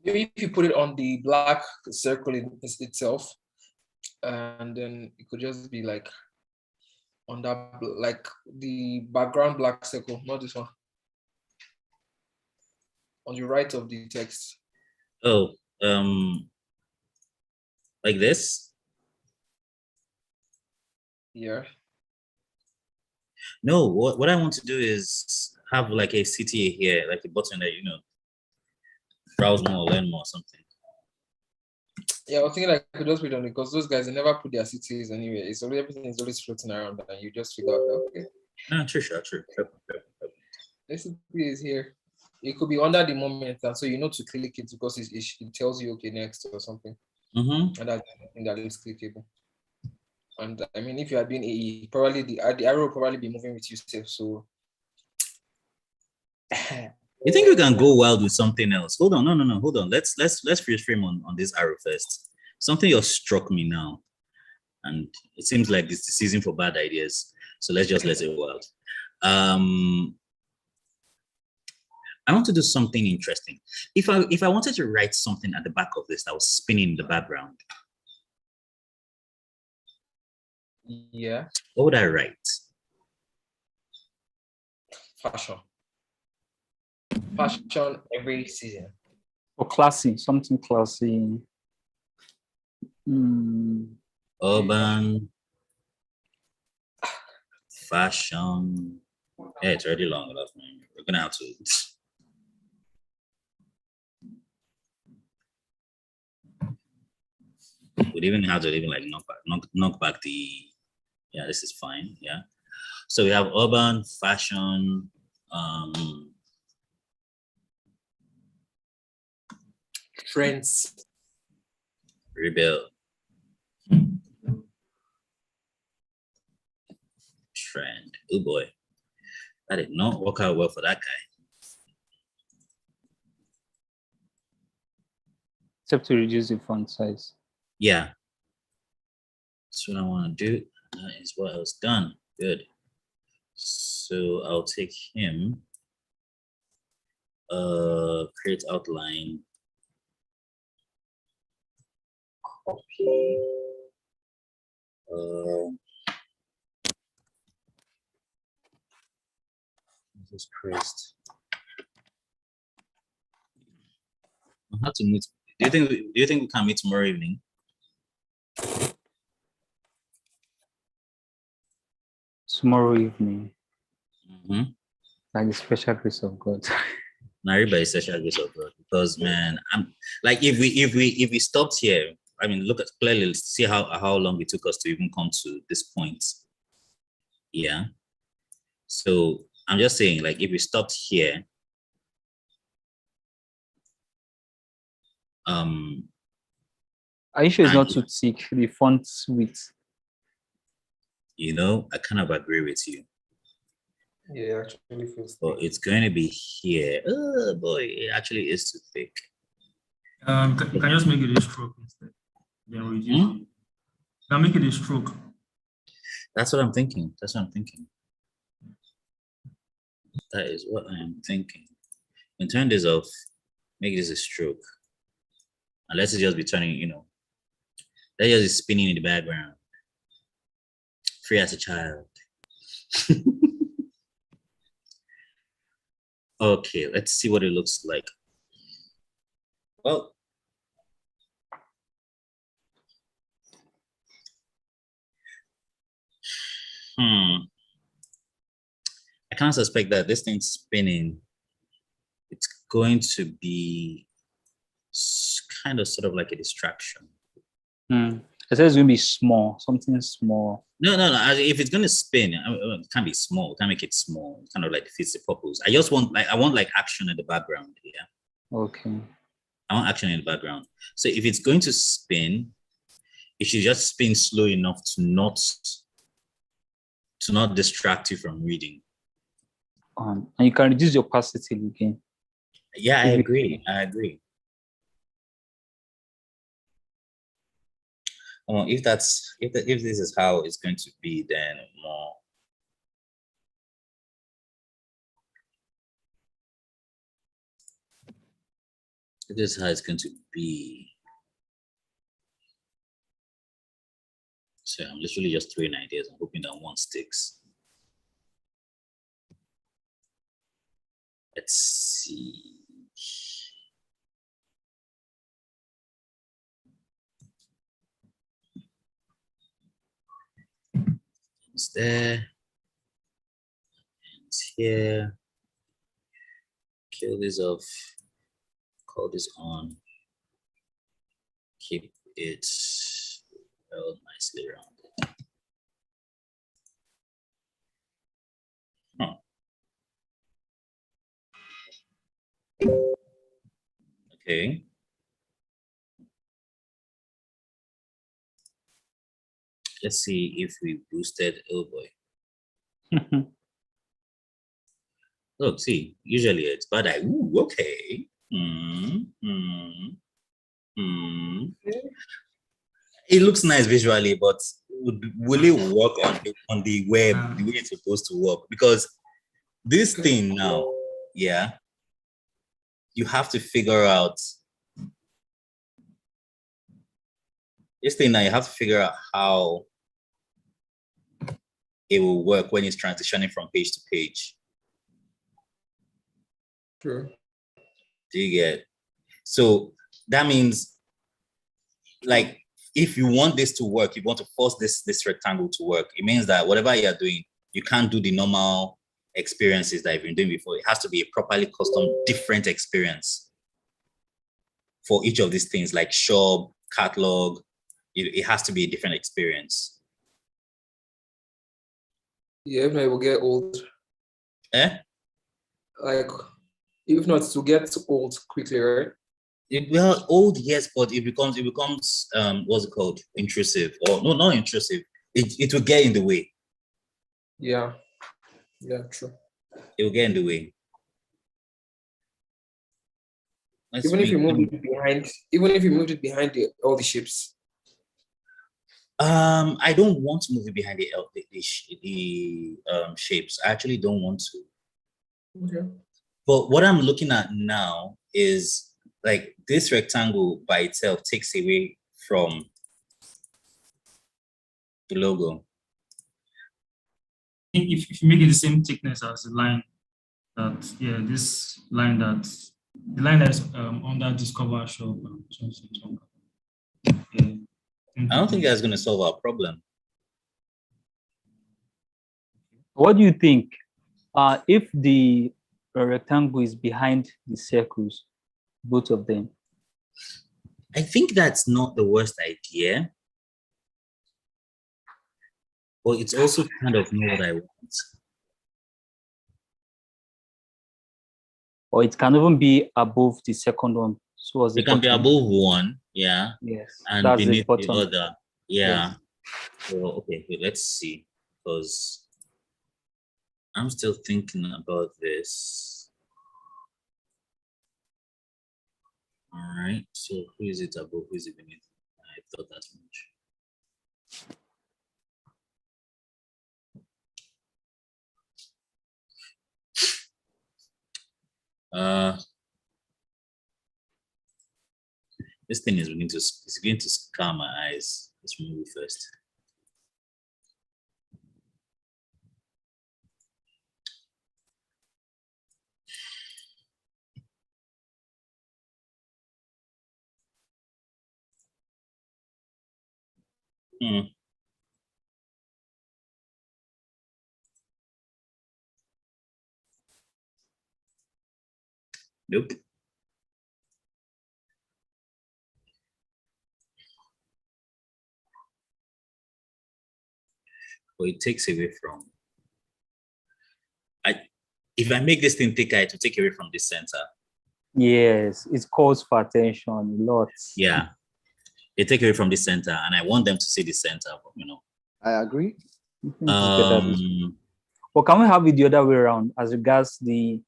Maybe if you put it on the black circle itself, and then it could just be like on that, like the background black circle, not this one. On the right of the text. Oh, like this? Yeah. No, what I want to do is have like a CTA here, like a button that, you know, browse more, learn more, something. Yeah, I was thinking like I could just put on it because those guys, they never put their CTAs anywhere. It's always, everything is always floating around and you just figure out, okay. True. The CTA is here. It could be under the moment, and so you know to click it because it tells you, okay, next or something. And that's something that is clickable. And I mean, if you are doing AE, probably the arrow will probably be moving with you safe. So you think we can go wild with something else? Hold on, no, hold on. Let's freeze frame on this arrow first. Something else struck me now, and it seems like it's the season for bad ideas. So let's just let it wild. I want to do something interesting. If I wanted to write something at the back of this that was spinning in the background, Yeah. what would I write? Fashion every season. Or classy, something classy. Urban, fashion. Yeah, it's already long enough, man. We're gonna have to. We'd even have to even like knock back the. Yeah, this is fine. Yeah. So we have urban, fashion, trends, rebuild, trend. Oh boy, that did not work out well for that guy. Except to reduce the font size. Yeah. That's what I want to do. That is what I was done. Good. So I'll take him. Create outline. Copy. Jesus Christ. I have to meet. Do you think we can meet tomorrow evening? Tomorrow evening. By the special grace of God. Not by special grace of God, because man, I'm like if we stopped here, I mean, look at clearly, see how long it took us to even come to this point. Yeah. So I'm just saying, like, if we stopped here, are you sure it's not too thick, the font width? You know, I kind of agree with you. Yeah, actually feels thick. But it's going to be here. Oh boy, it actually is too thick. Can just make it a stroke instead. Then reduce it. Can make it a stroke. That's what I'm thinking. That's what I'm thinking. That is what I am thinking. And turn this off, make this a stroke. And let it just be turning, you know, that just is spinning in the background. Free as a child. Okay, let's see what it looks like. Well, I can't suspect that this thing's spinning. It's going to be kind of sort of like a distraction. I said it's going to be small, something small. No. If it's going to spin, it can't be small. Can't make it small. It kind of like defeats the purpose. I just want I want action in the background. Yeah. Okay. I want action in the background. So if it's going to spin, it should just spin slow enough to not distract you from reading. And you can reduce your opacity again. Yeah, I agree. If this is how it's going to be, then more. If this is how it's going to be. So I'm literally just throwing ideas. I'm hoping that one sticks. Let's see. It's there. It's here. Kill this off. Call this on. Keep it well nicely rounded. Okay. Let's see if we boosted. Oh boy. Look, see, usually it's bad. Okay. It looks nice visually, but will it work on the web the way it's supposed to work? Because this thing now, yeah, you have to figure out this thing now. You have to figure out how it will work when it's transitioning from page to page. True. Do you get? So that means, like, if you want this to work, you want to force this rectangle to work, it means that whatever you're doing, you can't do the normal experiences that you've been doing before. It has to be a properly custom, different experience for each of these things, like shop, catalog. It has to be a different experience. Yeah, if not, it will get old. Like, if not, to get old quickly, right? Well, old, yes, but it becomes what's it called? Intrusive. Or no, not intrusive. It will get in the way. Yeah. Yeah, true. It will get in the way. Even if you moved it behind all the ships. I don't want to move it behind the shapes. I actually don't want to. Okay. But what I'm looking at now is like this rectangle by itself takes away from the logo. If you make it the same thickness as the line that, this line the line that's under Discover Shop. I don't think that's going to solve our problem. What do you think? If the rectangle is behind the circles, both of them? I think that's not the worst idea. But it's also kind of not what I want. Or it can even be above the second one. So it can be above one, yeah. Yes. And that's beneath the other. Yeah. Yes. So okay, let's see. Because I'm still thinking about this. All right. So who is it above? Who is it beneath? I thought that much. This thing is going to scar my eyes. Let's remove it first. Nope. But it takes away from. If I make this thing thicker, it will take away from the center. Yes, it calls for attention a lot. Yeah, it take away from the center, and I want them to see the center. You know. I agree. But can we have it the other way around as regards the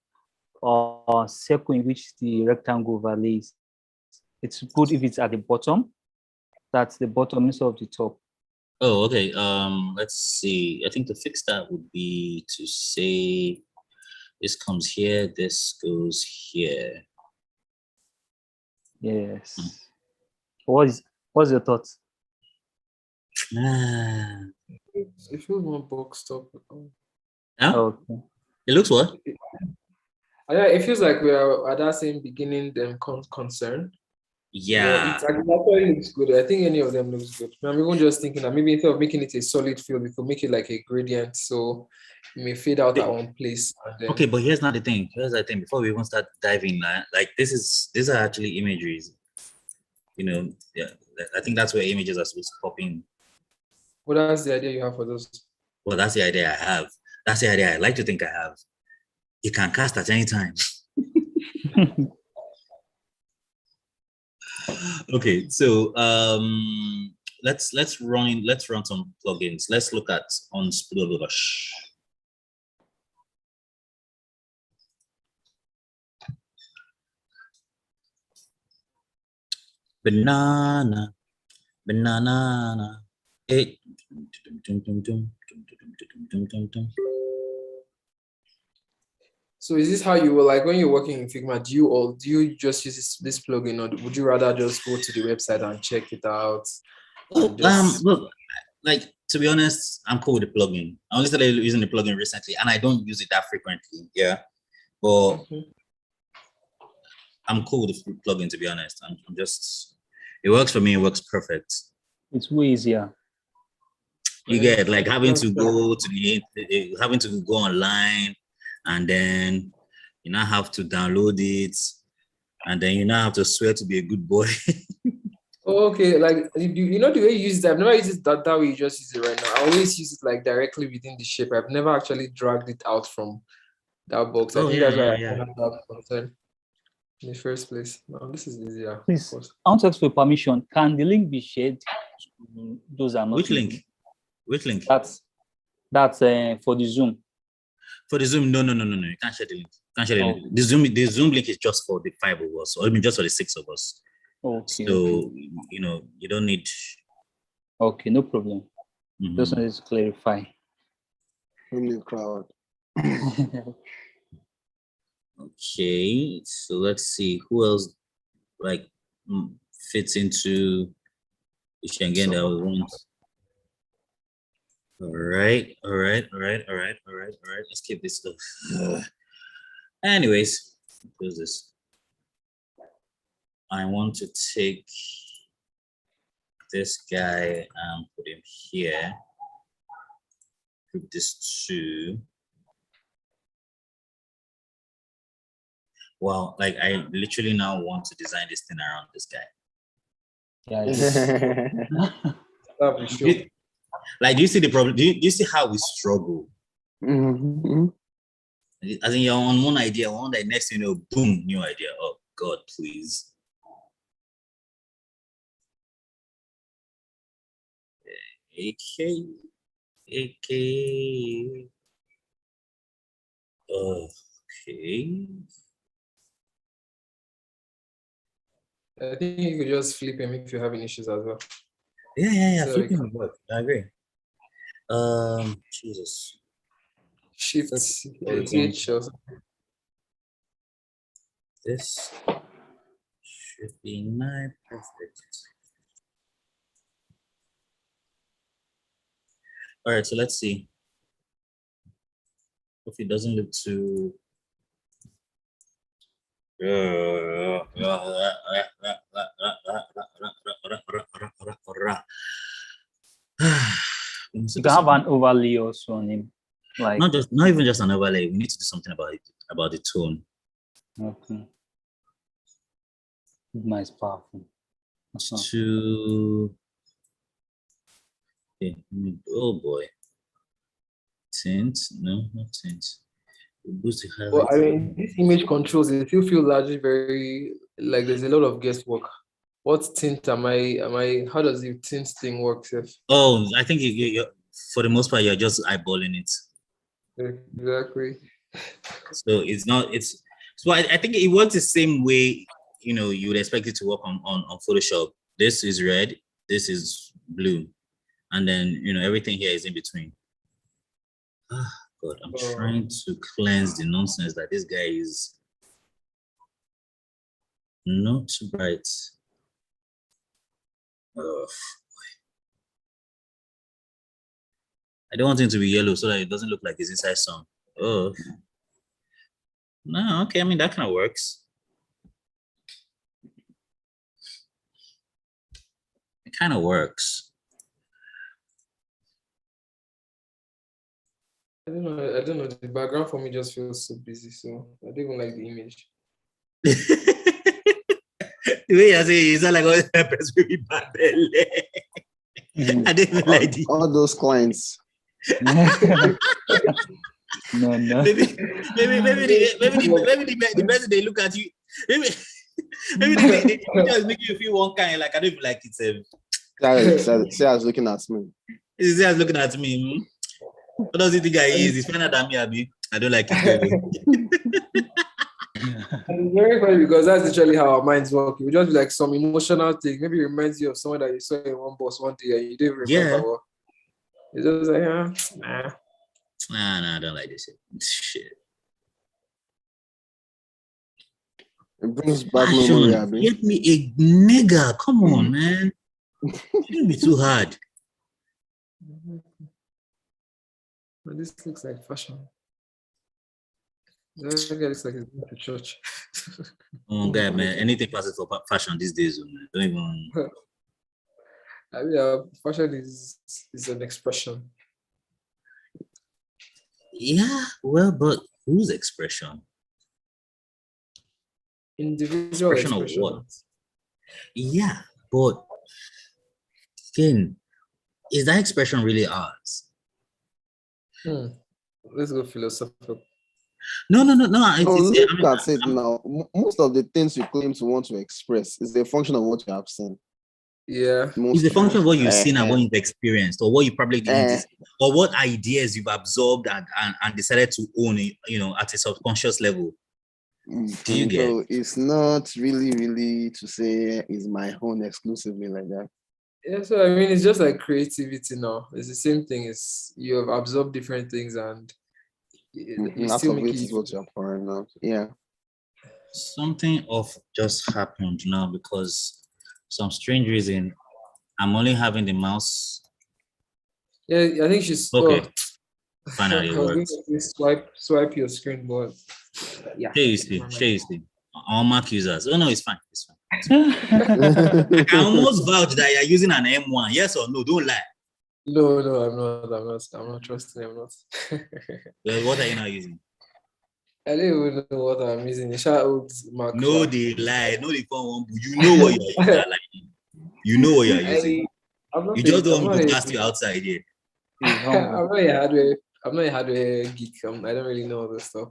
circle in which the rectangle overlays? It's good if it's at the bottom. That's the bottom instead of the top. Oh, okay. Let's see. I think to fix that would be to say this comes here, this goes here. Yes. What's your thoughts? It feels more boxed up. Huh? Okay. It looks what? It feels like we are at that same beginning concern. Yeah. It actually looks good. I think any of them looks good. I'm even just thinking that maybe instead of making it a solid field, we could make it like a gradient, so it may fade out at one place. And then... Okay, but here's not the thing. Here's the thing. Before we even start diving, like these are actually imageries. You know, yeah. I think that's where images are supposed to pop in. Well, that's the idea you have for those. Well, that's the idea I have. That's the idea I like to think I have. You can cast at any time. Okay, so let's run some plugins. Let's look at Unspoolrush. Banana. Hey. So is this how you were like when you're working in Figma? Do you just use this plugin, or would you rather just go to the website and check it out? Look, like to be honest, I'm cool with the plugin. I only started using the plugin recently, and I don't use it that frequently. Yeah, but I'm cool with the plugin. To be honest, I'm just. It works for me. It works perfect. It's way easier. You get like having to go online, and then you now have to download it, and then you now have to swear to be a good boy. Okay, like you know the way you use it. I've never used it that way you just use it right now. I always use it like directly within the shape. I've never actually dragged it out from that box. I think that's why I found that concern in the first place. No, this is easier. Please, I want to ask for permission. Can the link be shared? Those are not. Which link? Which link? That's for the Zoom. For the Zoom, no. You can't share the link. The Zoom link is just for the 5 of us, or I mean just for the 6 of us. Okay. So you know you don't need. Okay, no problem. Just wanted to clarify. Only crowd. Okay, so let's see who else like fits into the Schengen that we want. All right. Let's keep this stuff. Anyways, close this. I want to take this guy and put him here. Group this 2. Well, like I literally now want to design this thing around this guy. Yeah. Like, do you see the problem? Do you see how we struggle? As in, you're on one idea, the next thing you know, boom, new idea. Oh God, please. AK. Okay. I think you could just flip him if you're having issues as well. Yeah. Flipping would work. I agree. Jesus. Shift H or something. This should be my perfect. All right, so let's see. If it doesn't look too. You can have an overlay also on him. Like not even just an overlay. We need to do something about it, about the tone. Okay. Figma is powerful. Okay. Oh boy. Tint? No, not tint. Boost the highlight. Well, I mean, these image controls, if you feel largely very like there's a lot of guesswork. What tint am I? How does the tint thing work, Seth? Oh, I think you for the most part you're just eyeballing it. Exactly. So it's not. So I think it works the same way. You know, you would expect it to work on Photoshop. This is red. This is blue, and then you know everything here is in between. God, I'm trying to cleanse the nonsense that this guy is not too bright. Oh, I don't want him to be yellow so that it doesn't look like his inside sun. Oh, no, okay. I mean, that kind of works. It kind of I don't know. The background for me just feels so busy, so I don't even like the image. The way you say it's not like all peppers will be bad. I didn't like all those clients. No. Maybe the better they look at you. Maybe they just make you feel one kind. Like I don't even like it. Say I was looking at me. Is he looking at me? What does he think I is? He's finer than me, Abi. I don't like it. It's very funny because that's literally how our minds work. It would just be like some emotional thing. Maybe it reminds you of someone that you saw in one bus one day and you didn't remember what. It's just like, nah, I don't like this shit. It brings back Fashion. memory, Abby. Get me a nigga. Come on, man. Shouldn't be too hard. But this looks like fashion. That guy looks like he's going to church. Oh God, man. Anything passes for fashion these days, man. Don't even. I mean, fashion is an expression. Yeah, well, but whose expression? Individual Expression expression. of what? Yeah, but again, is that expression really ours? Let's go philosophical. No. Look at it now. Most of the things you claim to want to express is a function of what you have seen. Yeah. It's a function of what you've seen and what you've experienced, or what you probably didn't, or what ideas you've absorbed and decided to own, at a subconscious level. Do you get? So it's not really to say is my own exclusively like that. Yeah, so I mean, it's just like creativity now. It's the same thing. It's you have absorbed different things and you still make it. What you're pouring out. Yeah. Something off just happened now because some strange reason I'm only having the mouse. Yeah, I think she's okay. Finally, it works. Swipe your screen, but yeah. Share you see. All Mac users. Oh no, it's fine. I can almost vouch that you're using an M1. Yes or no? Don't lie. No, I'm not trusting. I'm not. Well, what are you now using? I don't even know what I'm using. Mac. No, they lie. No, they phone. You know what you're using. You know what you're using. You just don't want to blast you outside here. I'm not a hardware geek. I don't really know all this stuff.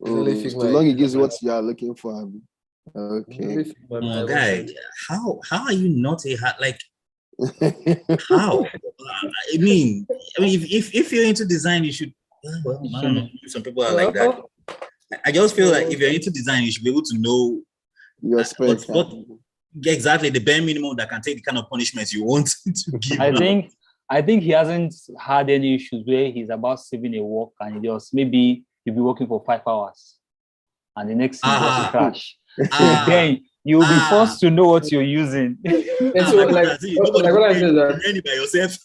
So long it gives what you are looking for. Okay. Oh, guy, how are you not a how? I mean, if you're into design, you should. Well, I don't know. Some people are like that. I just feel like if you're into design, you should be able to know your specs. What exactly the bare minimum that can take the kind of punishments you want to give. I think he hasn't had any issues where he's about saving a work and he just maybe he'll be working for 5 hours and the next thing just crash. So then you'll be forced to know what you're using. And so what I said that by yourself.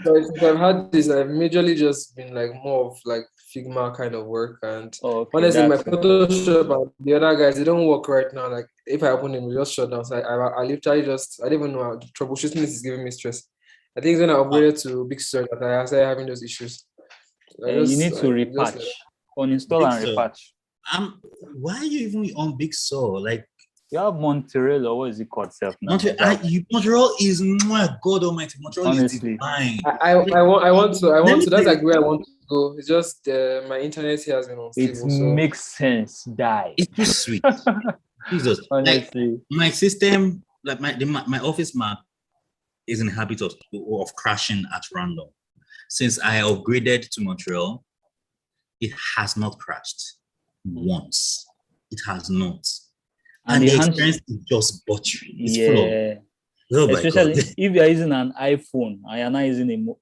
So since I've had this, I've majorly just been like more of like Figma kind of work, and honestly, my Photoshop and the other guys, they don't work right now. Like if I open them, we just shut down. So I literally just I don't even know how troubleshooting this is giving me stress. I think it's when I upgraded to Big Sur that I started having those issues. You need to repatch, uninstall and repatch. Why are you even on Big Sur? Like you have Montreal, or what is it called? Montreal is God Almighty. Montreal honestly. Is divine. I want to. That's like where I want to go. It's just my internet here has been unstable. It makes sense. Die. It's too sweet. Jesus. Honestly, like, my system, like my Office Mac, is in the habit of crashing at random. Since I upgraded to Montreal, it has not crashed once. It has not. And the experience is just buttery. It's full. Oh especially if you're using an iPhone and you're not using what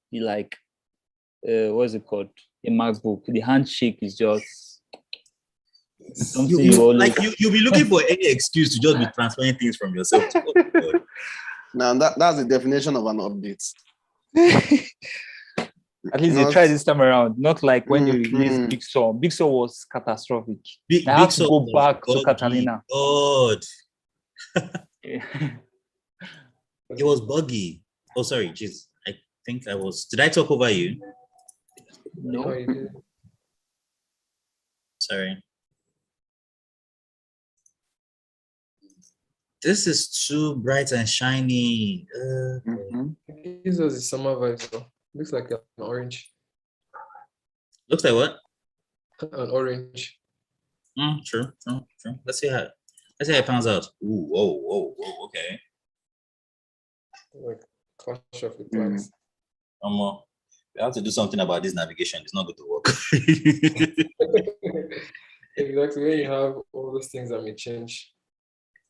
is it called? A MacBook. The handshake is just something you'll be looking for any excuse to just be transferring things from yourself to Now that's the definition of an update. At least they tried this time around, not like when you released Big Sur. Big Sur was catastrophic. I have to go back to Catalina. God. It was buggy. Oh, sorry, jeez. I think I was. Did I talk over you? No, you didn't. Sorry. This is too bright and shiny. This was the summer vibes though. Looks like an orange. Looks like what? An orange. True. Let's see how it pans out. Ooh, whoa, okay. Like clash of the plants. We have to do something about this navigation. It's not going to work. Exactly. When you have all those things that may change.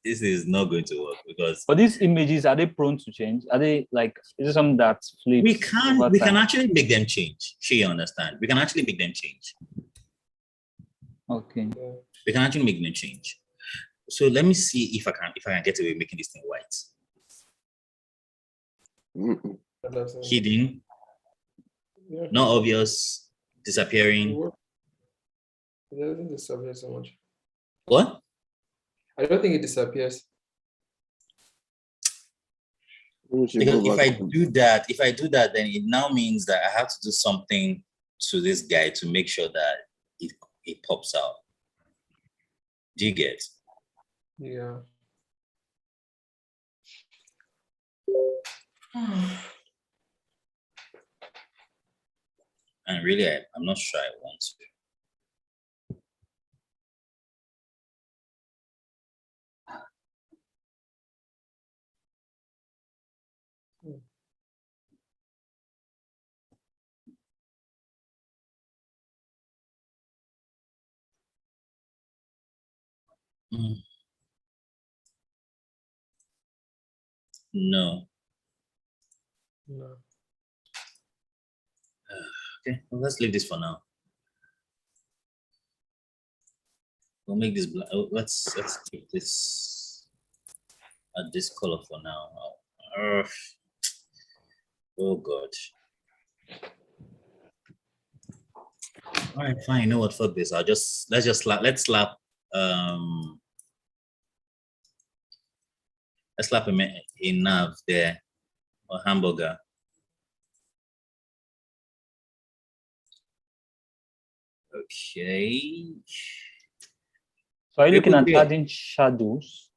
This is not going to work because. But these images, are they prone to change? Are they like? Is it something that flips? We can actually make them change. You understand? We can actually make them change. Okay. We can actually make them change. So let me see if I can get away with making this thing white. Hidden, not obvious, disappearing. It doesn't disappear so much. What? I don't think it disappears. Because if I do that, then it now means that I have to do something to this guy to make sure that it pops out. Do you get? Yeah. And really, I'm not sure I want to. No. No. Okay, well, let's leave this for now. We'll make this black. Let's keep this at this color for now. Oh God. All right, fine. You know what? Fuck this. Let's slap. Let's slap a nav there, or hamburger. Okay. So are you looking at adding shadows?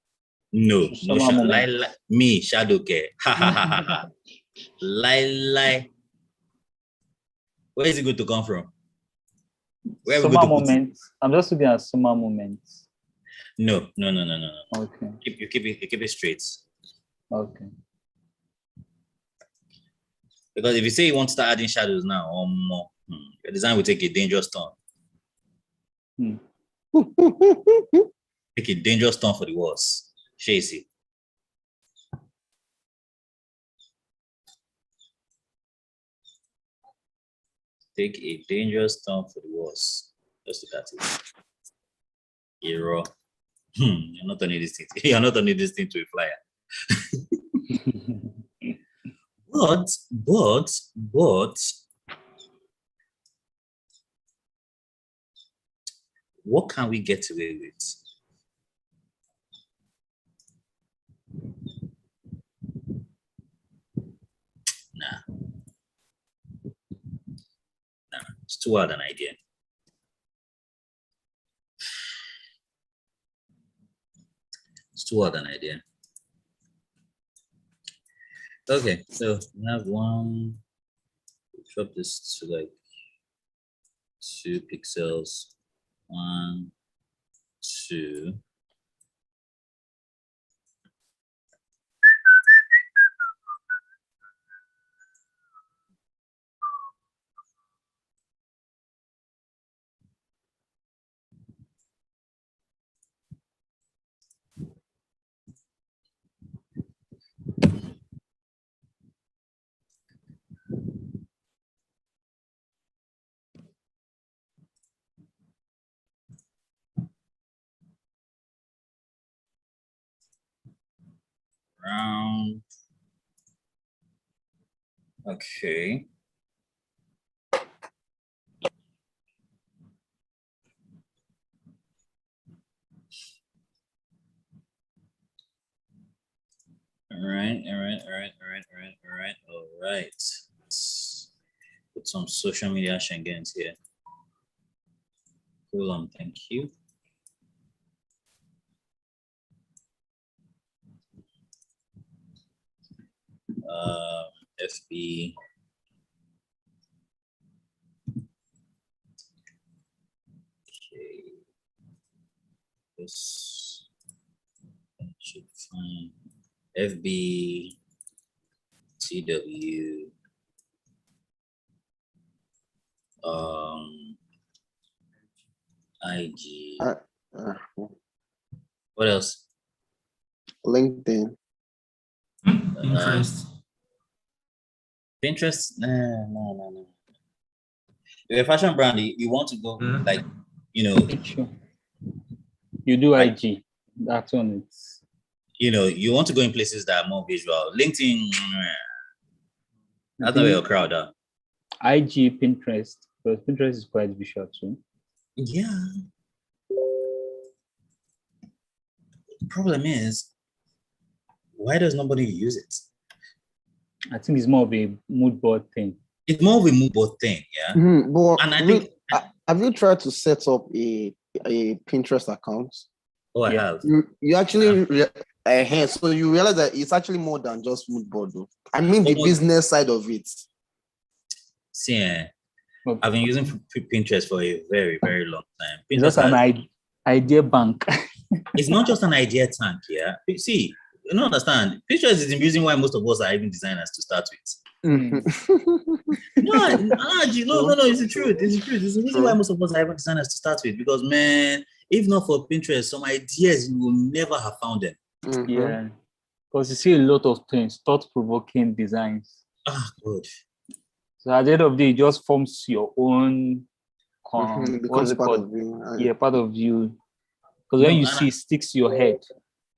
No, no shadow. Me, shadow care. Ha ha ha ha. Lie. Where is it going to come from? Where summer moments. I'm just looking at summer moments. No. Okay. You keep it straight. Okay. Because if you say you want to start adding shadows now, or more, your design will take a dangerous turn. Take a dangerous turn for the worse. Shazy. Take a dangerous turn for the worse. Just look at it. Error. You're not turning this thing. You're not turning this thing to a flyer. But what can we get away with? Nah, it's too hard an idea. It's too hard an idea. Okay, so we have one. Drop this to like 2 pixels. 1, 2. Round. Okay. All right. Let's put some social media shenanigans here. Hold on, thank you. FB. Okay. This should find FB TW. IG. What else? LinkedIn. Pinterest. Pinterest? No. You're a fashion brand. You want to go like, Sure. You do IG. That's on it. You want to go in places that are more visual. LinkedIn, that's not your crowd. IG, Pinterest, because Pinterest is quite visual too. Yeah. The problem is, why does nobody use it? I think it's more of a mood board thing. It's more of a mood board thing, yeah. But And I think, have you tried to set up a Pinterest account? Oh, I have. You actually so you realize that it's actually more than just mood board, though. I mean, the business side of it. See, I've been using Pinterest for a very, very long time. Pinterest is an idea bank. It's not just an idea tank, yeah. See, you don't understand. Pinterest is the reason why most of us are even designers to start with. Mm-hmm. No, it's the truth. It's the truth. It's the reason why most of us are even designers to start with. Because, man, if not for Pinterest, some ideas you will never have found them. Mm-hmm. Yeah, because you see a lot of things, thought-provoking designs. Ah, good. So at the end of the day, it just forms your own. Becomes part of you. Yeah, part of you. Because when you see, it sticks to your head.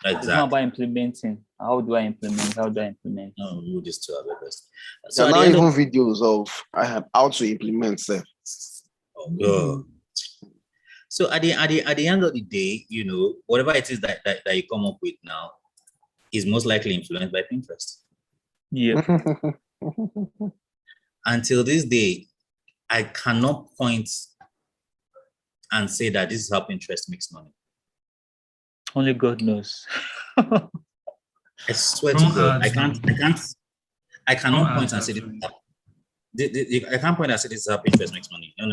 Exactly. It's not about implementing. How do I implement? No, we'll just do our best. So now even videos of how to implement stuff. So at the end of the day, whatever it is that you come up with now is most likely influenced by Pinterest. Yeah. Until this day, I cannot point and say that this is how Pinterest makes money. Only God knows. I swear to God, I cannot point and say this. I can't point and say this is how Pinterest makes money. No.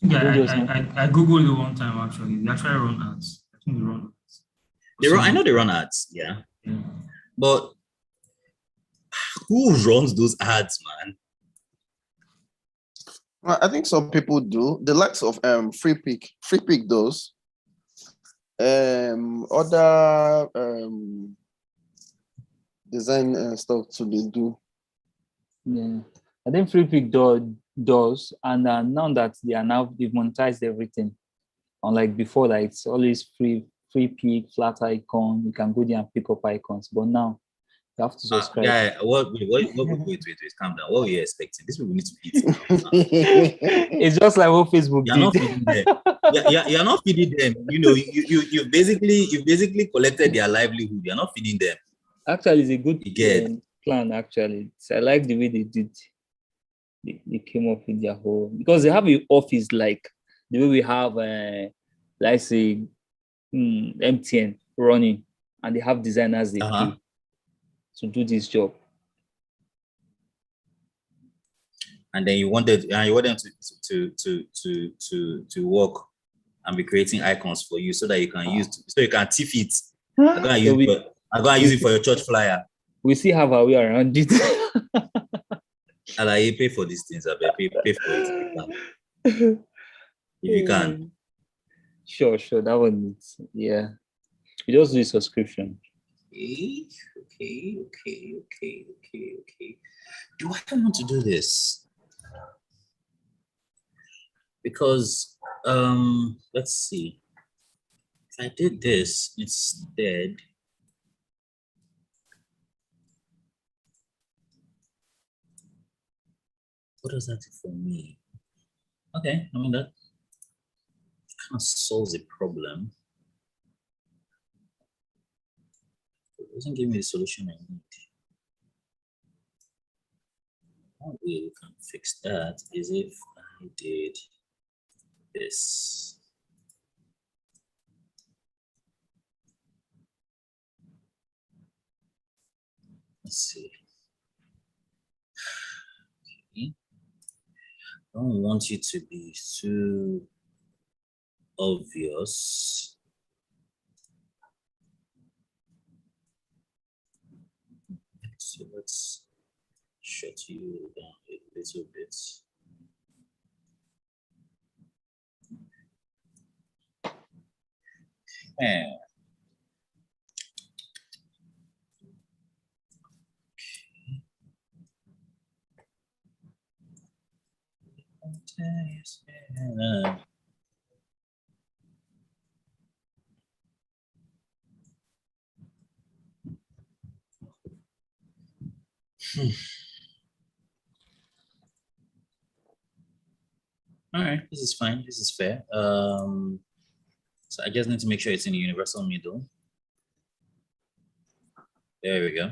Yeah, I googled it one time actually. They actually run ads. I think they run ads. I know they run ads, yeah. But who runs those ads, man? Well, I think some people do. The likes of Free Pick does. Other design stuff to they do. Yeah, I think Free Pick does, and now that they've monetized everything. Unlike before, like it's always free pick, flat icon. You can go there and pick up icons, but now you have to subscribe. Wait, calm down. What were you expecting? This people need to eat now. It's just like what Facebook You're did. not feeding them. You're not feeding them. You basically collected their livelihood. You're not feeding them. Actually, it's a good plan. Actually, I like the way they did. They came up with their whole, because they have an office like the way we have, let's say, MTN running, and they have designers they pay to do this job. And then you want them to work and be creating icons for you so that you can so you can tiff it. I'm gonna use it for your church flyer. We see how our way around it. You pay for these things. I pay for it if you can. Sure. That one is, yeah. You just do a subscription. Okay. Do I want to do this? Because let's see. If I did this instead, what does that do for me? Okay, I mean that kind of solves the problem. It doesn't give me the solution I need. One way we can fix that is if I did this. Let's see. Okay. I don't want it to be too obvious. So let's shut you down a little bit. Okay. All right, this is fine. This is fair. So I just need to make sure it's in the universal middle. There we go.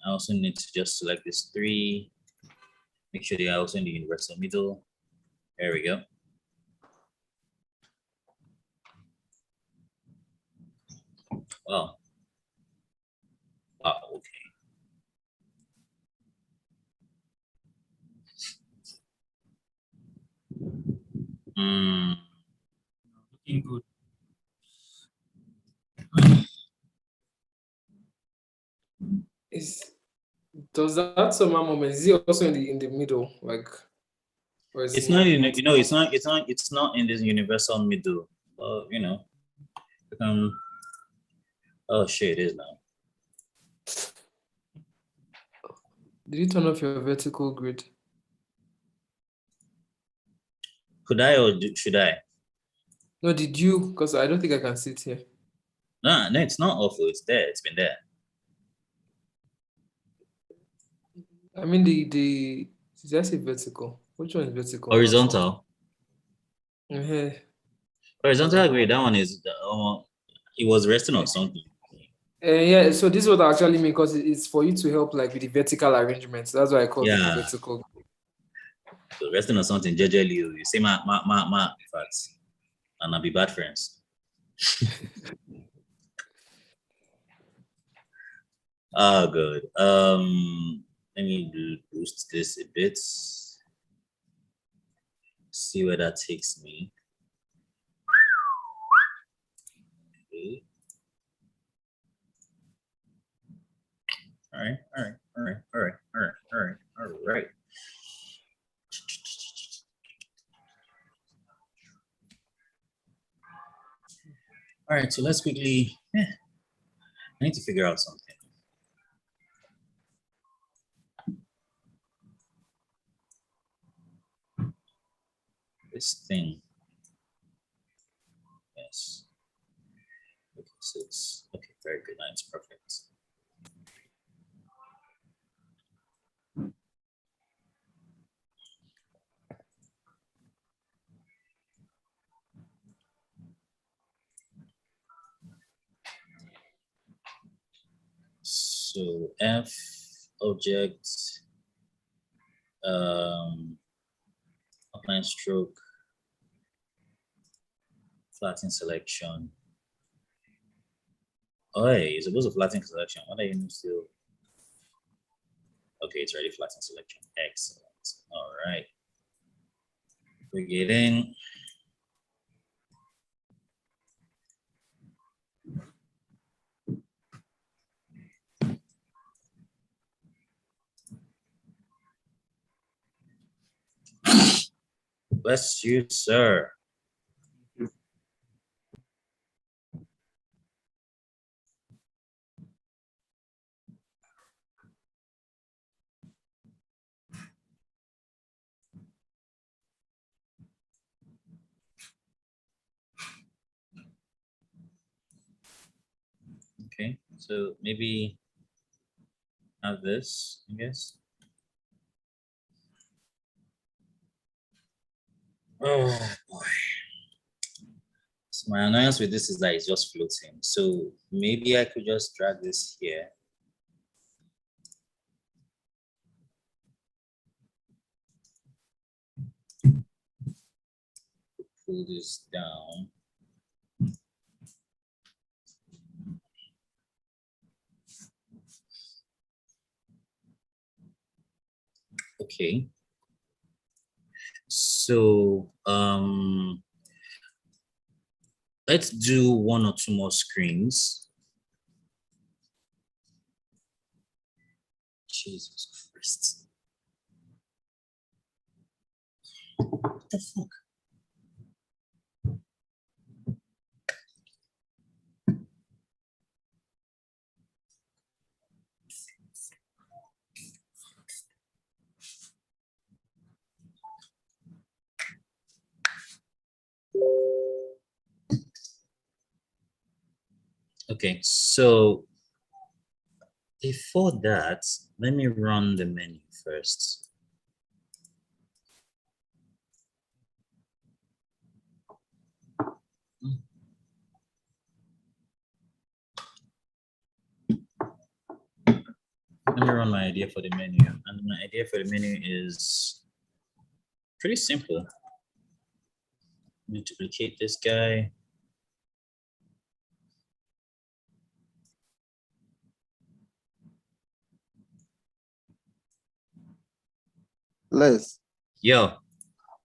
I also need to just select this 3. Make sure they are also in the universal middle. There we go. Wow. Wow, okay. Looking good. Does that somehow moment, is it also in the middle, like, or is It's it not in, it's not in this universal middle. Well, you know, oh shit, it is now. Did you turn off your vertical grid? Could I or should I? No, did you? Because I don't think I can sit here. No, it's not awful. It's there. It's been there. I mean, did I say vertical? Which one is vertical? Horizontal. Yeah. Horizontal grid. That one is. It was resting on something. Yeah, so this is what I actually mean, because it's for you to help like with the vertical arrangement. So that's why I call it the vertical. So resting on something, jejely, you say ma, in fact, and I'll be bad friends. Oh, good. Let me boost this a bit. See where that takes me. Okay. All right. All right, so let's quickly, I need to figure out something. This thing. Yes. Okay, so it's, okay, very good. Now it's perfect. So F object, outline stroke, flatten selection. Oh, hey, you're supposed to flatten selection. What are you still? Okay, it's already flatten selection. Excellent. All right. We get in. Bless you, sir. Okay, so maybe have this, I guess. Oh boy. So my annoyance with this is that it's just floating. So maybe I could just drag this here. Pull this down. Okay. So let's do 1 or 2 more screens. Jesus Christ. What the fuck? Okay, so before that, let me run the menu first. Let me run my idea for the menu. And my idea for the menu is pretty simple. Let me duplicate this guy. Les. Yo.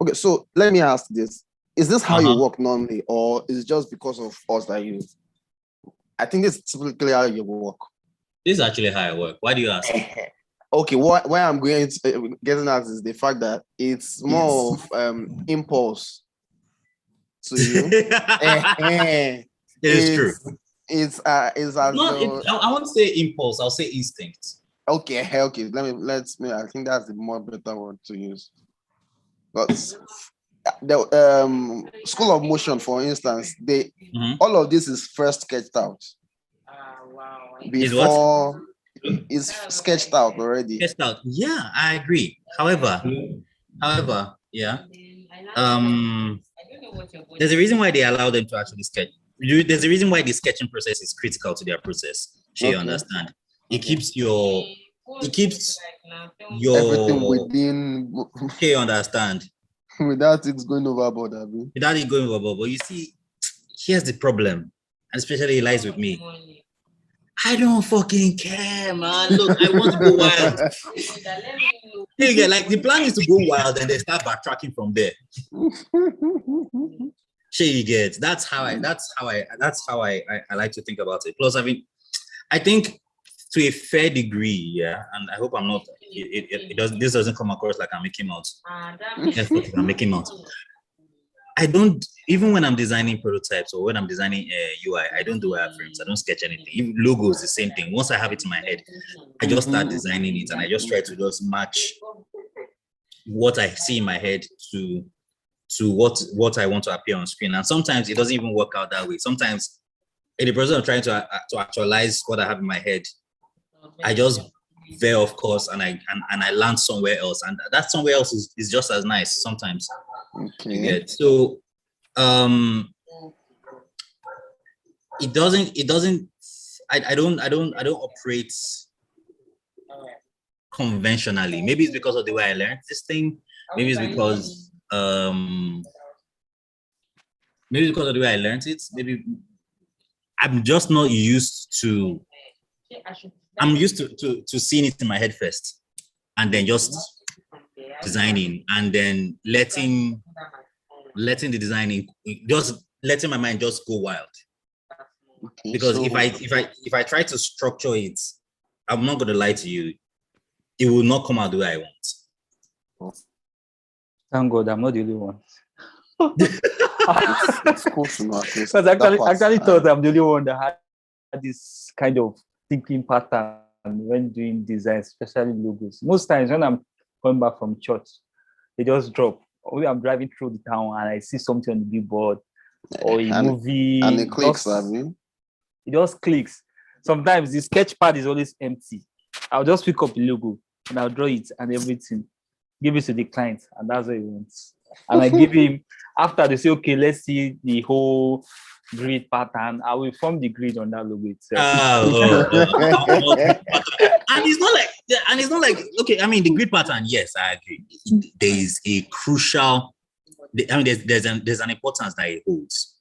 Okay, so let me ask this. Is this how you work normally, or is it just because of us that you? I think this is typically how you work. This is actually how I work. Why do you ask? Okay, why I'm going to getting at is the fact that it's more of impulse to you. It is true. It's I won't say impulse. I'll say instinct. Okay. Let's. I think that's the more better word to use. But the School of Motion, for instance, all of this is first sketched out. Before it's sketched out already. Sketched out. Yeah, I agree. However, yeah. There's a reason why they allow them to actually sketch. There's a reason why the sketching process is critical to their process. So you understand. It keeps your everything within. Okay, you understand. Without it going overboard, I mean. Without it going overboard. But you see, here's the problem, and especially it lies with me. I don't fucking care, man. Look, I want to go wild. Like the plan is to go wild and then start backtracking from there. You get. That's how I like to think about it. Plus, I think to a fair degree, yeah, and I hope I'm not. This doesn't come across like I'm making out. I'm making out. I don't, even when I'm designing prototypes or when I'm designing UI, I don't do wireframes. I don't sketch anything. Even logos, the same thing. Once I have it in my head, I just start designing it and I just try to just match what I see in my head to what I want to appear on screen. And sometimes it doesn't even work out that way. Sometimes in the process of trying to actualize what I have in my head, I just veer off course and I land somewhere else. And that somewhere else is just as nice sometimes. Okay. So it doesn't I don't operate conventionally. Maybe it's because of the way I learned this thing. Maybe it's because of the way I learned it. Maybe I'm just not used to. I'm used to seeing it in my head first, and then just designing, and then letting the designing, just letting my mind just go wild. Okay, because so if I try to structure it, I'm not gonna lie to you, it will not come out the way I want. Thank God I'm not the only one. It's cool to know. Because I actually thought I'm the only one that had this kind of thinking pattern when doing design, especially logos. Most times when I'm going back from church, they just drop. Or I'm driving through the town and I see something on the billboard or a movie. And it clicks, it just clicks. Sometimes the sketch pad is always empty. I'll just pick up the logo and I'll draw it and everything. Give it to the client, and that's what he wants. And I give him, after they say, okay, let's see the whole grid pattern, I will form the grid on that logo itself. And it's not like, okay, I mean, the grid pattern, yes, I agree. There is a crucial, I mean, there's an importance that it holds.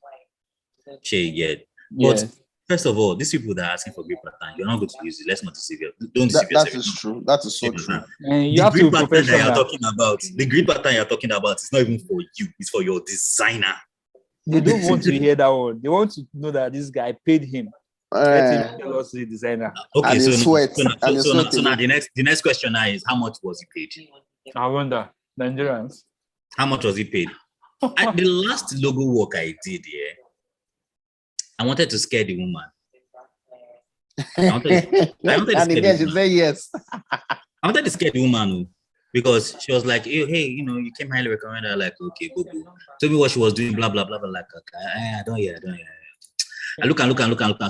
But first of all, these people that are asking for grid pattern, you're not going to use it. Let's not deceive you. Don't deceive yourself. That is true. That is so true. The grid pattern that you're talking about, the grid pattern you're talking about is not even for you. It's for your designer. They don't want to hear that one. They want to know that this guy paid him. Let him tell us the designer. Okay, so now the next question now is, how much was he paid? I wonder, Nigerians. How much was he paid? The last logo work I did, I wanted to scare the woman. I wanted to say yes. I wanted to scare the woman because she was like, hey, you came highly recommended. I'm like, okay, go. Tell me what she was doing, blah, blah, blah, blah. Like, okay, I don't hear. I look and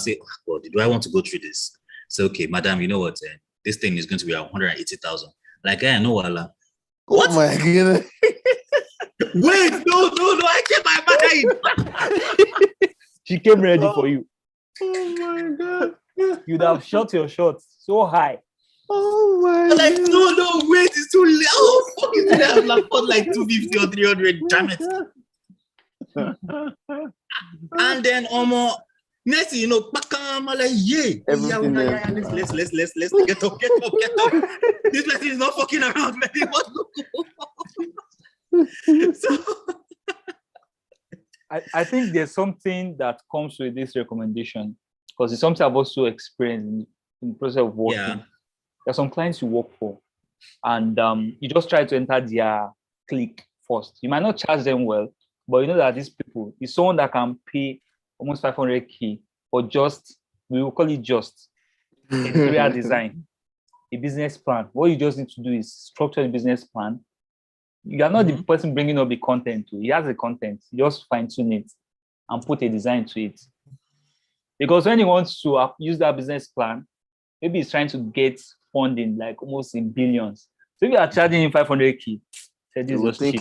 say, oh, God, do I want to go through this? So, okay, madam, you know what? This thing is going to be 180,000. Like, no, what? Oh my goodness. Wait, no, I kept my mind. She came ready for you. Oh my God. You'd have shot your shots so high. Oh my Like, God. no, wait, it's too late. Oh, fuck, it's too late. I'm like, what, like 250 or 300, damn it. And then, next thing you know, I'm like, yeah. Oh, yeah, let's get up. This person is not fucking around, man. So, I think there's something that comes with this recommendation, because it's something I've also experienced in the process of working. yeah. There's some clients you work for, and you just try to enter their clique first. You might not charge them well, but you know that these people is someone that can pay almost 500K for just, we will call it just editorial design, a business plan. What you just need to do is structure a business plan. You are not the person bringing up the content. He has the content. You just fine tune it and put a design to it. Because when he wants to use that business plan, maybe he's trying to get funding like almost in billions. So if you are charging him 500K, this is just cheap.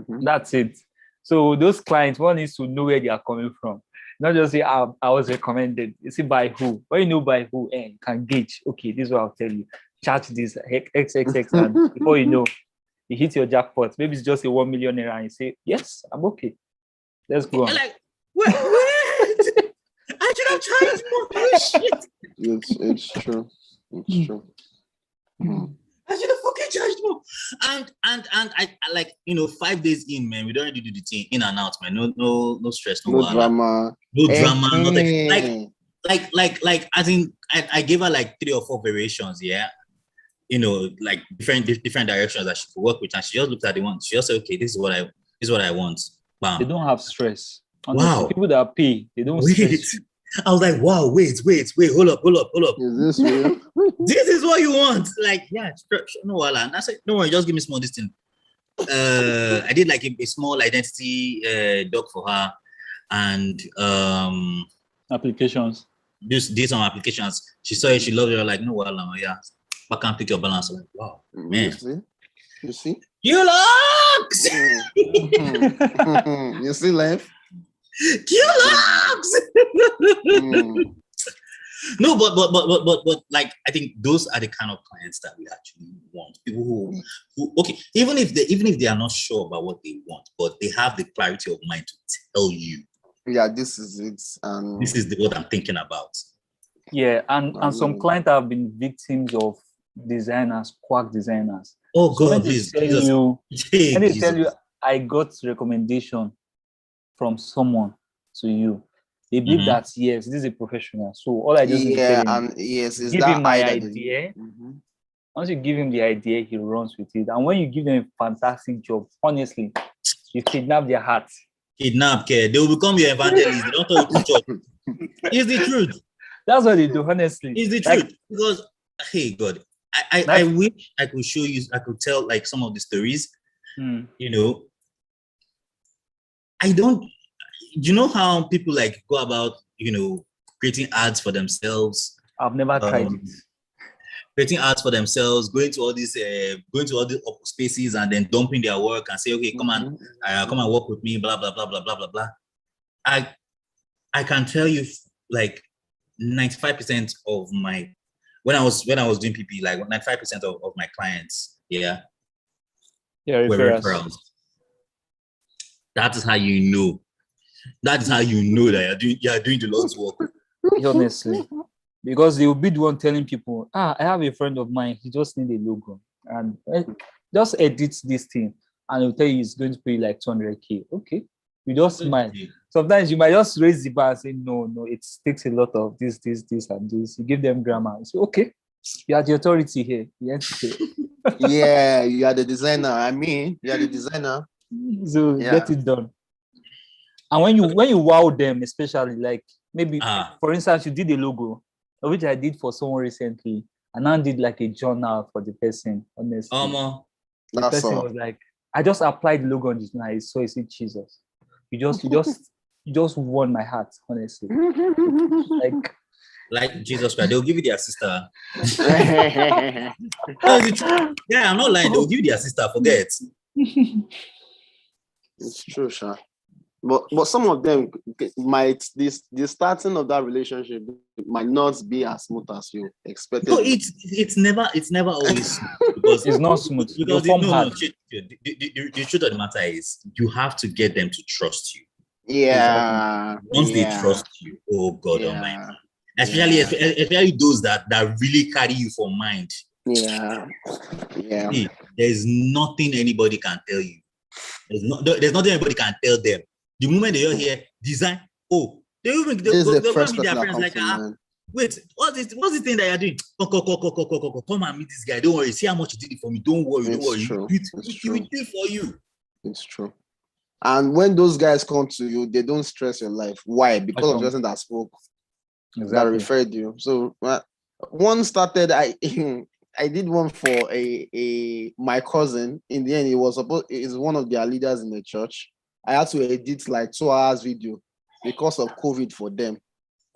That's it. So those clients, one needs to know where they are coming from. Not just say, I was recommended. You see, by who? When you know by who, you can gauge. Okay, this is what I'll tell you. Charge this XXX, and before you know, you hit your jackpot. Maybe it's just a 1 million naira, and you say, yes, I'm okay. Let's go on. Like, wait. I should have charged more shit. It's true. It's true. I should have fucking charged more. And I like, 5 days in, man, we don't really do the thing in and out, man. No stress, no drama. No drama, nothing. Like as in I gave her like 3 or 4 variations, yeah. Like different directions that she could work with, and she just looked at the one. She just said, okay, this is what I want. Bam. They don't have stress. Honestly, wow. People that pay, they don't stress. I was like, wow, wait, hold up. Is this real? This is what you want? Like, yeah, no, and I said, no worry, just give me small distance. I did like a small identity doc for her, and applications. Did some applications. She saw it, she loved it. Like, no, yeah, I can't pick your balance. I'm like, wow, man. You see? You looks. You see, life. No, but like, I think those are the kind of clients that we actually want. People who okay, even if they are not sure about what they want, but they have the clarity of mind to tell you, yeah, this is it, this is what I'm thinking about. Yeah, and some clients have been victims of designers, quack designers. Oh God, when they tell you, I got recommendation from someone to you, they believe that yes, this is a professional. So all I just need to tell him, yes, is give that him my idea. Once you give him the idea, he runs with it. And when you give them a fantastic job, honestly, you kidnap their heart. Kidnap, they will become your evangelist. They don't tell you to church. It's the truth. That's what they do, honestly. It's the truth. Because, hey God, I wish I could show you, I could tell like some of the stories. I don't. You know how people like go about, creating ads for themselves? I've never tried it. Creating ads for themselves, going to all these spaces and then dumping their work and say, okay, come and work with me, blah blah blah blah blah blah blah. I can tell you, like 95% of my when I was doing PP, like 95% of my clients, were referrals. That is how you know. That is how you know that you're doing the Lord's work. Honestly, because they will be the one telling people, I have a friend of mine, he just need a logo, and just edit this thing, and he'll tell you he's going to pay like 200K. Okay, you just smile. Sometimes you might just raise the bar and say, no, it takes a lot of this, and this. You give them grammar. You say, okay, you are the authority here. Yeah, you are the designer. You are the designer. So get it done. And when you wow them, especially like maybe for instance, you did a logo, which I did for someone recently, and I did like a journal for the person. Honestly, the person was like, I just applied the logo on this now. So you see, Jesus, you just won my heart. Honestly, like Like Jesus Christ, they'll give you their sister. Yeah, I'm not lying. They'll give you their sister. Forget. It's true, Sha. But some of them might the starting of that relationship might not be as smooth as you expected. No, it's never always because It's not smooth. Because the truth of the matter is you have to get them to trust you. Yeah. Once they trust you, oh God Almighty. Especially those that really carry you for mind. Yeah. See, there's nothing anybody can tell you. There's nothing anybody can tell them. The moment they hear design, they'll be their friends like, wait, what's the thing that you're doing? Come and meet this guy. Don't worry, see how much he did it for me. Don't worry. He will do it for you. It's true. And when those guys come to you, they don't stress your life. Why? Because of the person that spoke, that referred you. So one started. I did one for my cousin. In the end, he's one of their leaders in the church. I had to edit like 2 hours video because of COVID for them.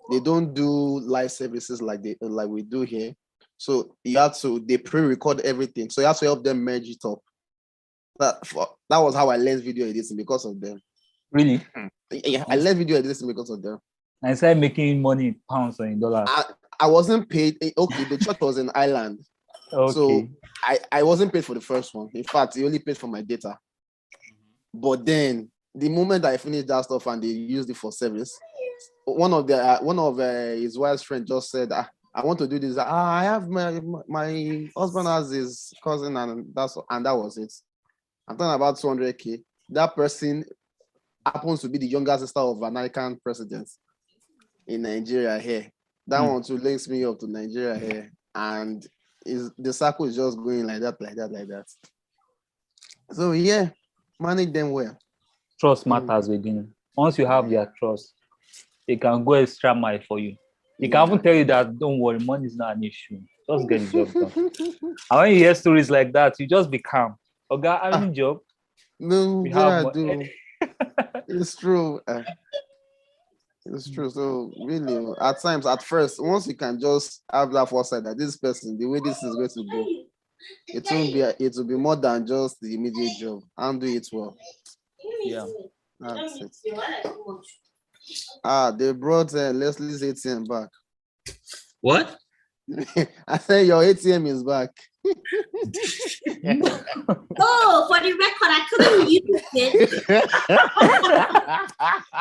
They don't do live services like we do here. So they pre-record everything. So you have to help them merge it up. That was how I learned video editing because of them. Really? Yeah, I learned video editing because of them. I started making money in pounds or in dollars. I wasn't paid. Okay, the church was in Ireland. Okay. So I wasn't paid for the first one. In fact, he only paid for my data. But then the moment I finished that stuff and they used it for service, one of his wife's friend just said, I want to do this. I have my husband has his cousin and that was it. I'm talking about 200K. That person happens to be the younger sister of an American president in Nigeria here. That one too links me up to Nigeria here. And the circle is just going like that. So yeah, manage them well. Trust matters again. Once you have their trust, they can go extra mile for you. They can even tell you that don't worry, money is not an issue. Just get the job done. And when you hear stories like that, you just be calm. Okay, I have a job. No, I do. It's true. It's true. So really, at first, once you can just have that foresight that this person, the way this is going to go, it will be more than just the immediate job. And do it well. Yeah. That's it. They brought Leslie's ATM back. What? I said your ATM is back. Oh, for the record, I couldn't use it.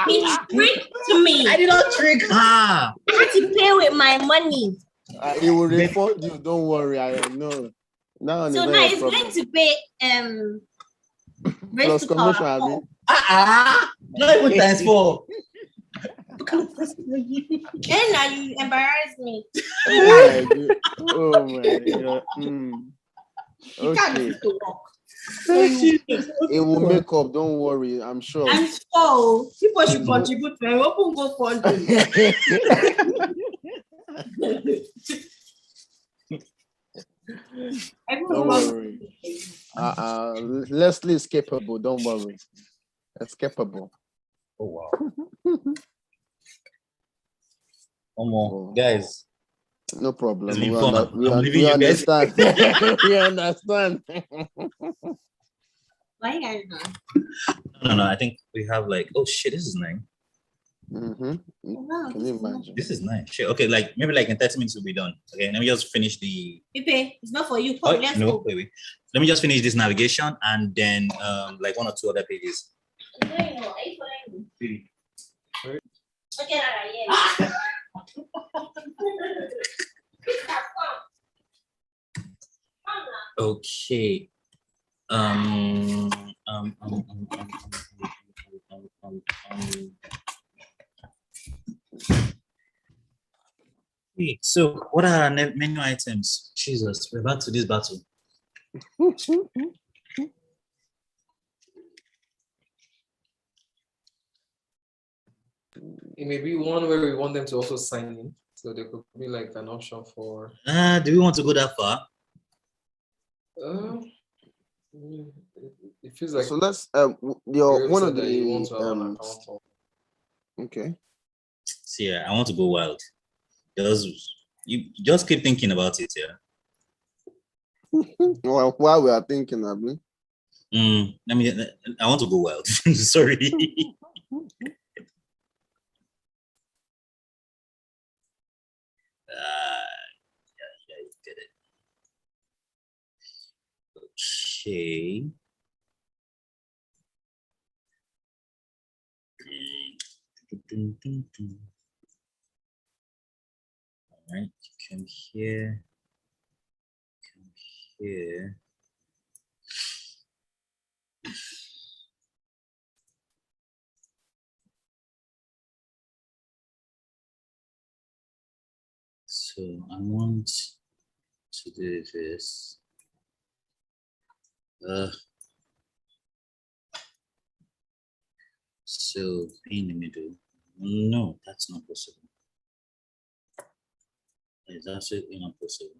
He tricked me. I did not trick her. I had to pay with my money. He will refund you. Don't worry. I know. Now it's going to pay plus commission. Not even times 4. And now you embarrass me. Oh my God. You can't do to work. It will make up, don't worry, I'm sure. And so people should contribute to an open GoFundMe. Don't worry. Leslie is capable, don't worry. It's capable. Oh wow. Guys. No problem. We understand. We understand. Why you guys not? No. I think we have like, oh shit, this is 9. Can you imagine? This is 9. Shit. Okay, maybe in 30 minutes we'll be done. Okay, let me just finish the. Pepe, it's not for you. Come, let's go. Wait. Let me just finish this navigation and then 1 or 2 other pages. Okay, Okay. Okay, so what are our menu items? Jesus, we're back to this battle. It may be one where we want them to also sign in. So there could be like an option for. Do we want to go that far? It feels like. So let's one of the See, I want to go wild. You just keep thinking about it, yeah. Well, while we are thinking, Abi. I want to go wild. Sorry. Yeah, you get it. Okay. All right, come here. Come here. So I want to do this. So in the middle. No, that's not possible. It's absolutely not possible.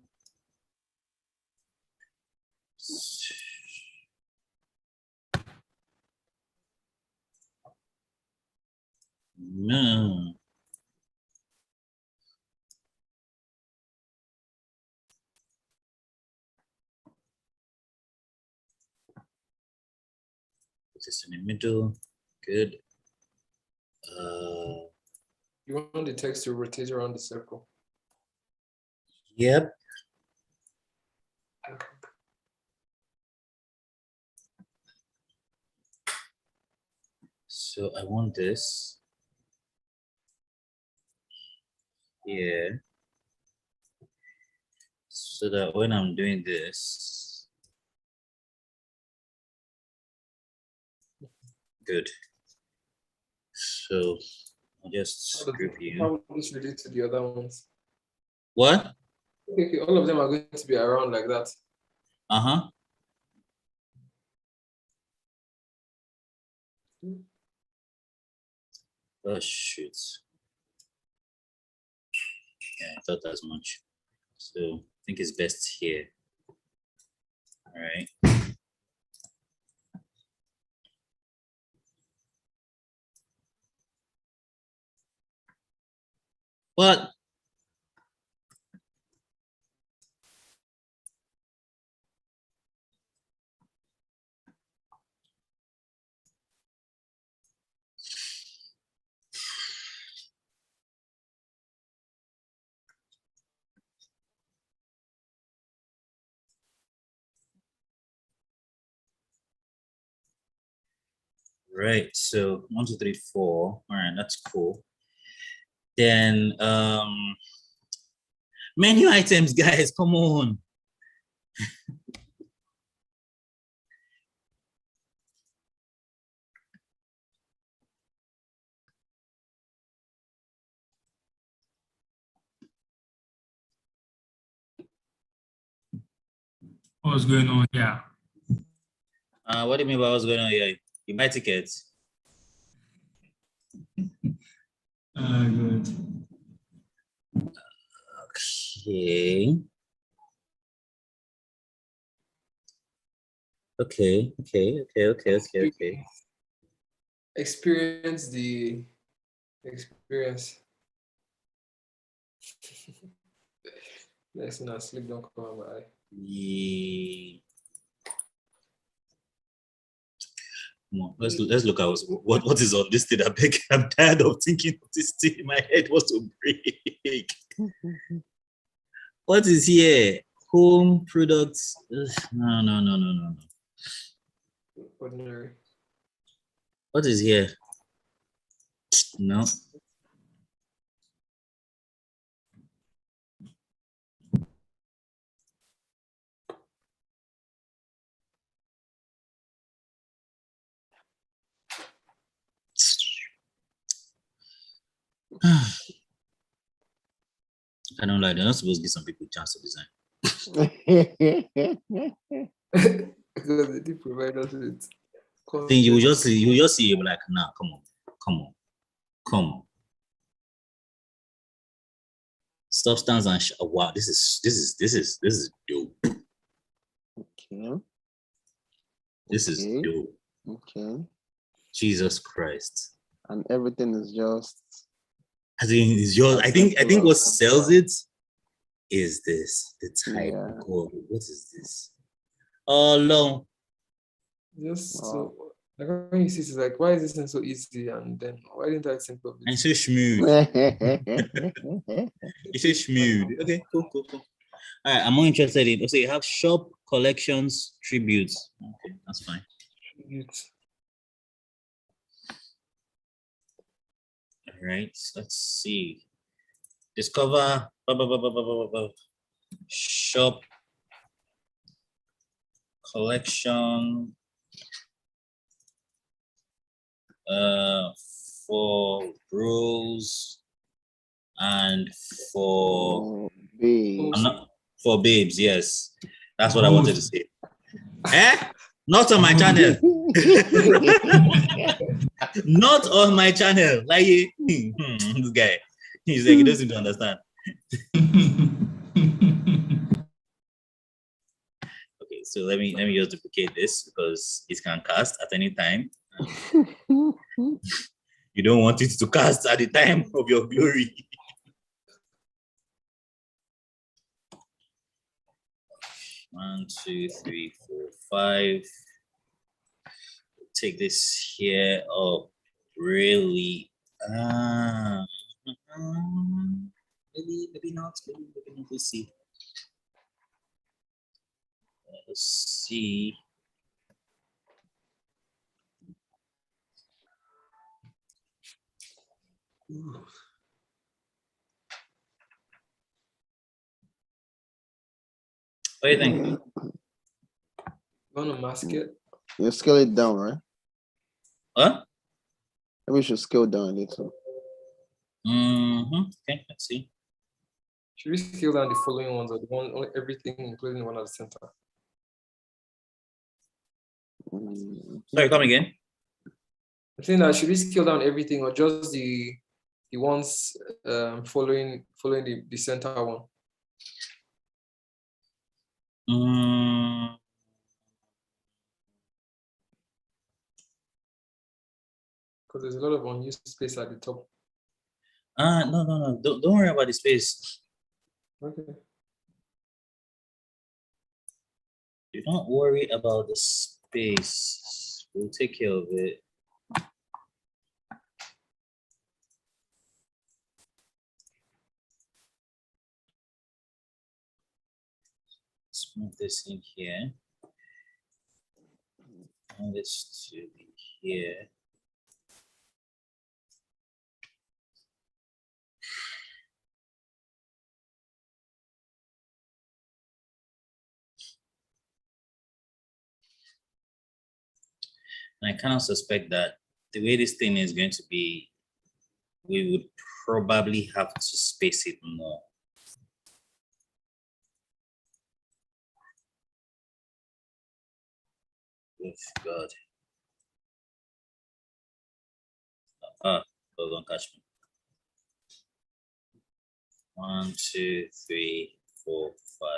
No. Put this in the middle. Good. You want the text to rotate around the circle. Yep. So I want this here, so that when I'm doing this, good. So I'll just group you. How will this relate to the other ones? What? Okay, all of them are going to be around like that. Uh-huh. Oh shoot. Yeah, I thought as much. So I think it's best here. All right. What? Right. So 1, 2, 3, 4. All right, that's cool. Then menu items, guys. Come on. What's going on here? What do you mean by what's going on here? You buy tickets. Good. Okay. Okay. Experience the experience. Let's not sleep, don't come by. Yeah. Come on, let's look at what is on this thing. I beg, I'm tired of thinking of this thing. My head wants to break. What is here? Home products. No. Ordinary. What is here? No. I don't like. They're not supposed to give some people a chance to design. Because they did provide us with. I think you will just see. You're like, nah, come on. Substance and wow, this is dope. Okay. This is dope. Okay. Jesus Christ. And everything is just As in, it's yours. I think what sells it is this the type. Yeah. God, what is this? Oh no. Just so like when you see it's like, why is this thing so easy? And then why didn't I think of And it? so smooth. It's so smooth. Okay, cool. All right, I'm more interested in. So you have shop collections tributes. Okay, that's fine. Tribute. All right, let's see. Discover shop collection for bros and for for babes. Yes, that's what I wanted to say. Not on my channel. Not on my channel. Like this guy, he's like he doesn't understand. Okay, so let me just duplicate this because it can cast at any time. You don't want it to cast at the time of your glory. One, two, three, four, five. Take this here. Oh, really? Maybe not. Maybe not. Let's see. Let's see. What do you think? You want to mask it? You scale it down, right? Huh? Maybe we should scale down a little. Okay, let's see. Should we scale down the following ones or the one everything including the one at the center? Sorry, come again. I think that should we scale down everything or just the ones following the center one? Because there's a lot of unused space at the top. No. Don't worry about the space. Okay. Do not worry about the space. We'll take care of it. Let's move this in here. And this to be here. And I kind of suspect that the way this thing is going to be, we would probably have to space it more. Oh, God. Don't catch me. 1, 2, 3, 4, 5.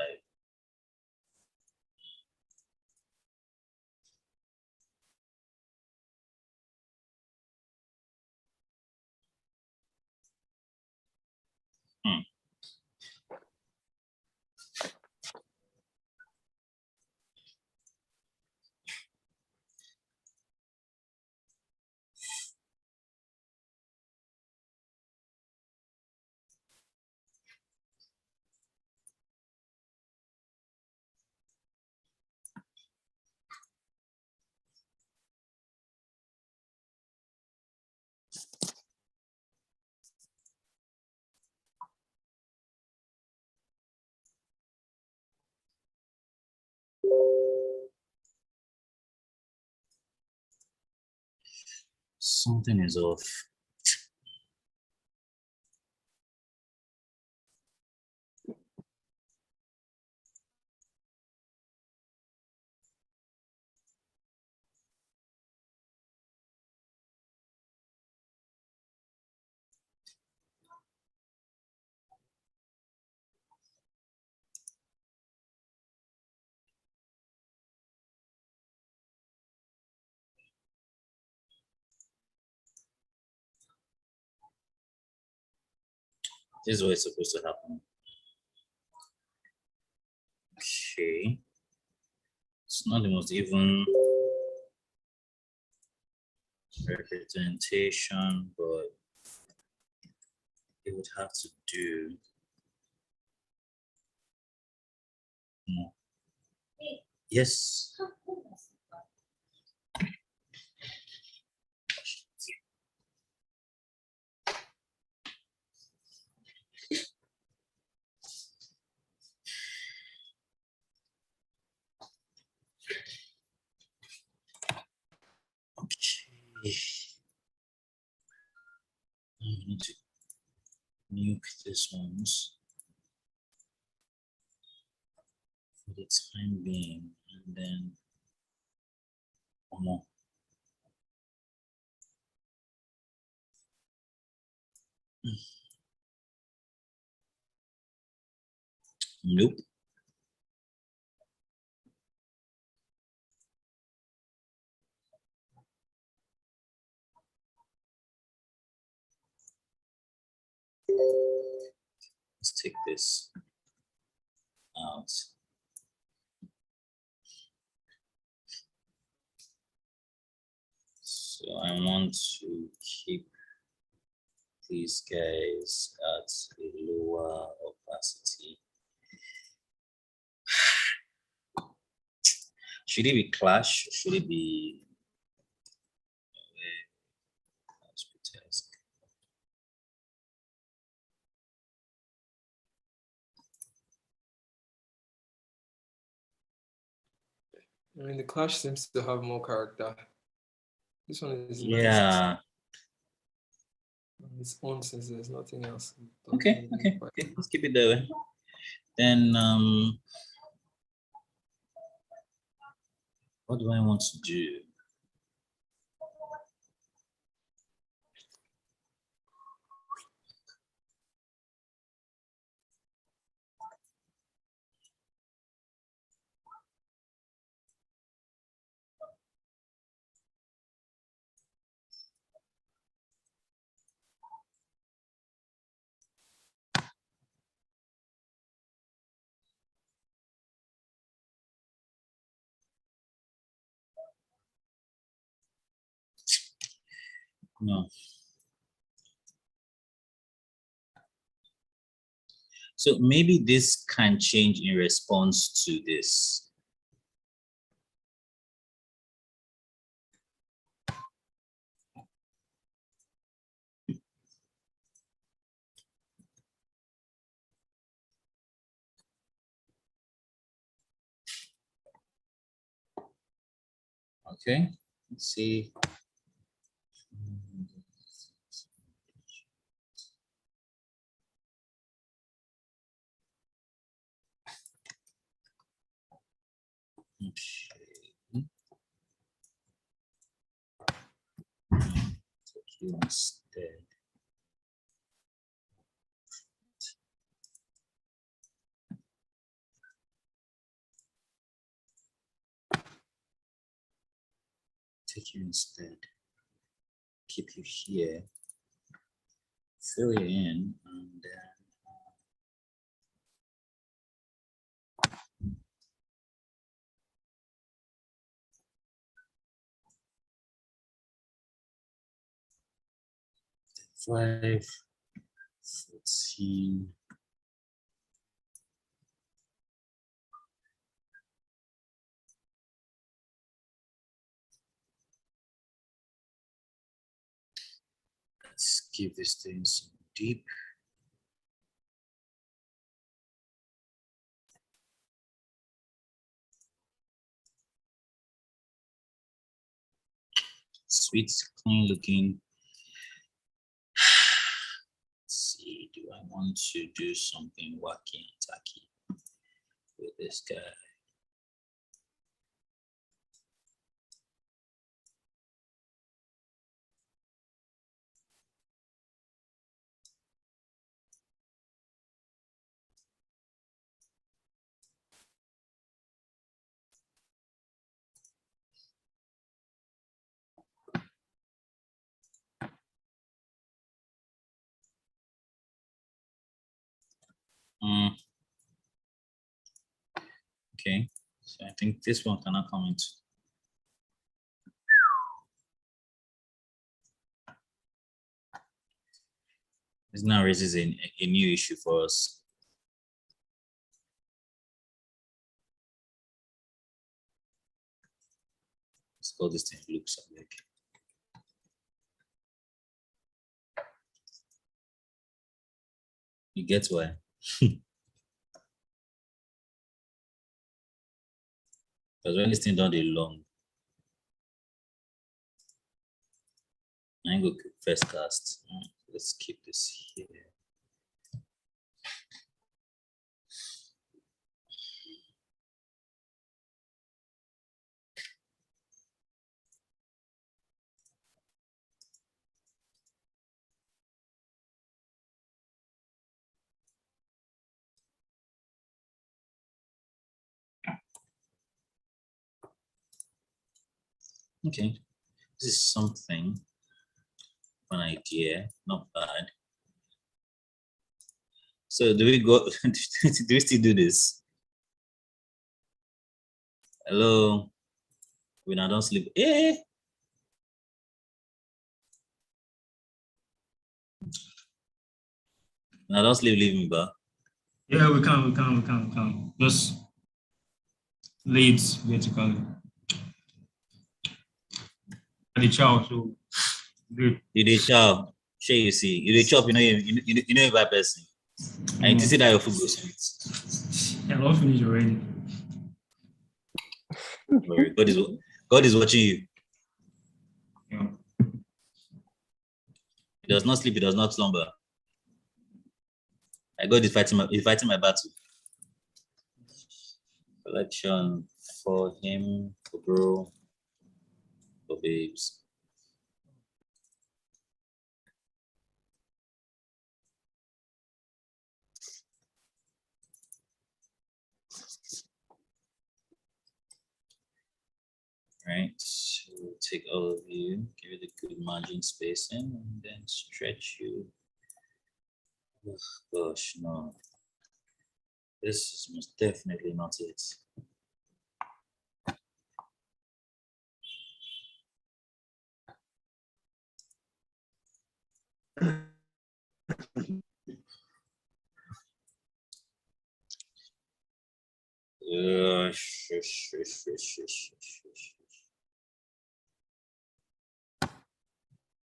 Something is off. This is what is supposed to happen. Okay. It's not the most even representation, but it would have to do more. Yes. Okay. I need to nuke this ones for the time being, and then one more. Nope. Let's take this out. So I want to keep these guys at a lower opacity. Should it be clash? Or should it be task? I mean, the clash seems to have more character. This one is Yeah. on its own since there's nothing else. Okay. Let's keep it that way. Then what do I want to do? No. So maybe this can change in response to this. Okay, let's see. Okay. Take you instead. Take you instead. Keep you here. Fill you in, and then five, 14. Let's give this thing some deep. Sweet, clean looking. Let's see, do I want to do something wacky and tacky with this guy? Okay, so I think this one cannot come into. This now raises a new issue for us. Let's call this thing looks like. You get why? Because when this thing done the long, I go first cast. Let's keep this here. Okay, this is something, an idea, not bad. So do we go, do we still do this? Hello, we now don't sleep. Eh? Now don't sleep, leave me back. Yeah, we can. Just lay it vertically. The chow, so good. You dey chop, shey you see. You dey chop, you know a bad person. And to see that your food goes sweet. Yeah, not finished already. God is watching you. Yeah. He does not sleep, he does not slumber. God is fighting my battle. Collection for him, for bro, for babes. Right, so we'll take all of you, give it a good margin spacing, and then stretch you. Oh, gosh, no. This is most definitely not it.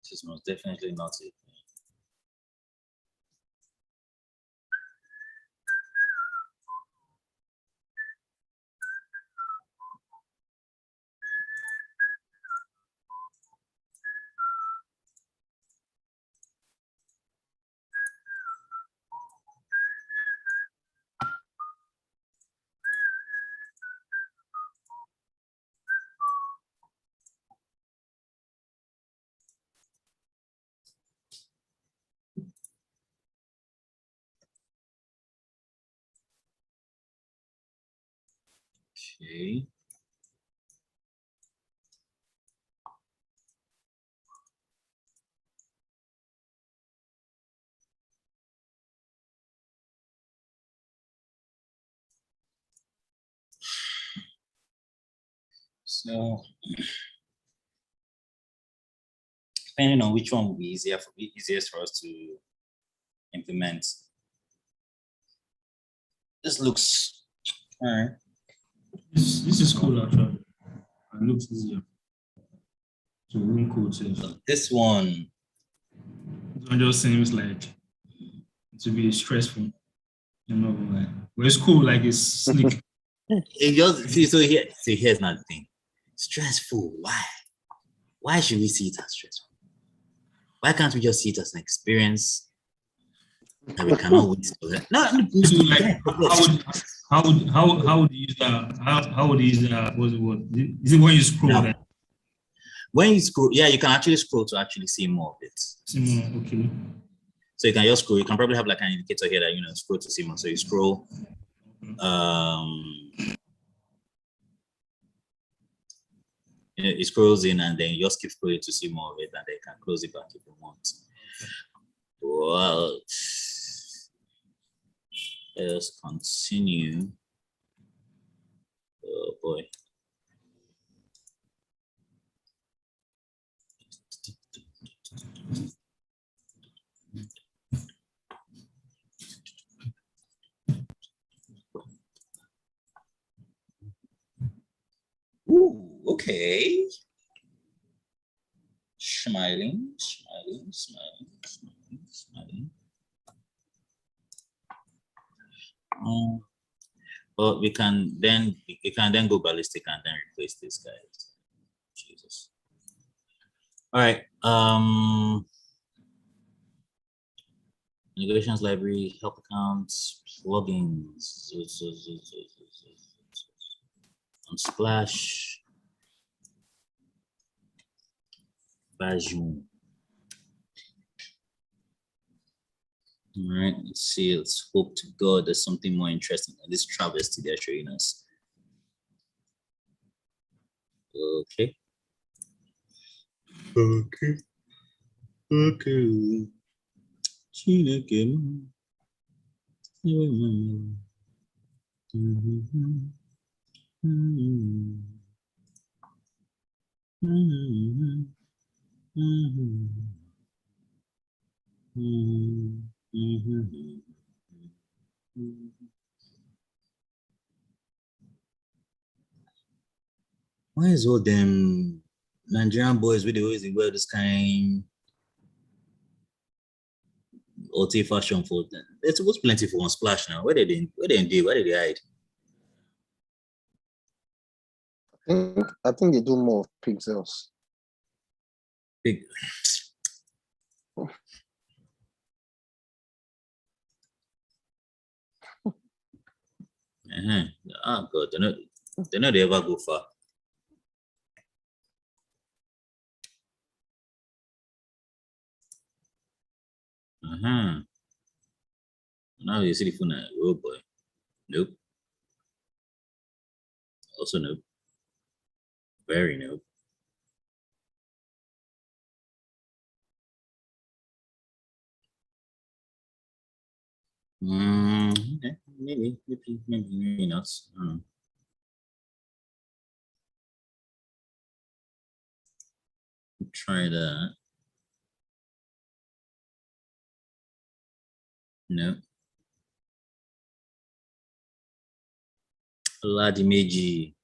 This is most definitely not it. Okay. So, depending on which one will be easiest for us to implement. This looks all right. This is cool actually. It looks easier. So room code says. This one. It just seems like to be stressful. You know, like, but it's cool, like it's slick. It just so here's another thing. Stressful. Why? Why should we see it as stressful? Why can't we just see it as an experience that we cannot wait to learn? No, like how would you use that? How would you use that? What's the word? Is it when you scroll? No. When you scroll, yeah, you can actually scroll to actually see more of it. See more, okay. So you can just scroll. You can probably have like an indicator here that scroll to see more. So you scroll. It scrolls in, and then you just keep scrolling to see more of it, and then you can close it back if you want. Well, Let us continue. Oh boy. Ooh, okay. Smiling. But we can then go ballistic and then replace these guys. Jesus. All right. Integrations library, help accounts, plugins, on Splash, Bajoon. All right, let's see. Let's hope to God there's something more interesting than this travesty they're showing us. Okay. Why is all them Nigerian boys with the always wear this kind OT fashion for them? It's was plenty for one Splash now. Where they do? Where did they hide? I think they do more pixels. Big. Oh God, they know they ever go far. Now you see the phone. Oh boy, nope. Also nope. Very nope. Okay. Maybe not. Try that. No. Ladimeji.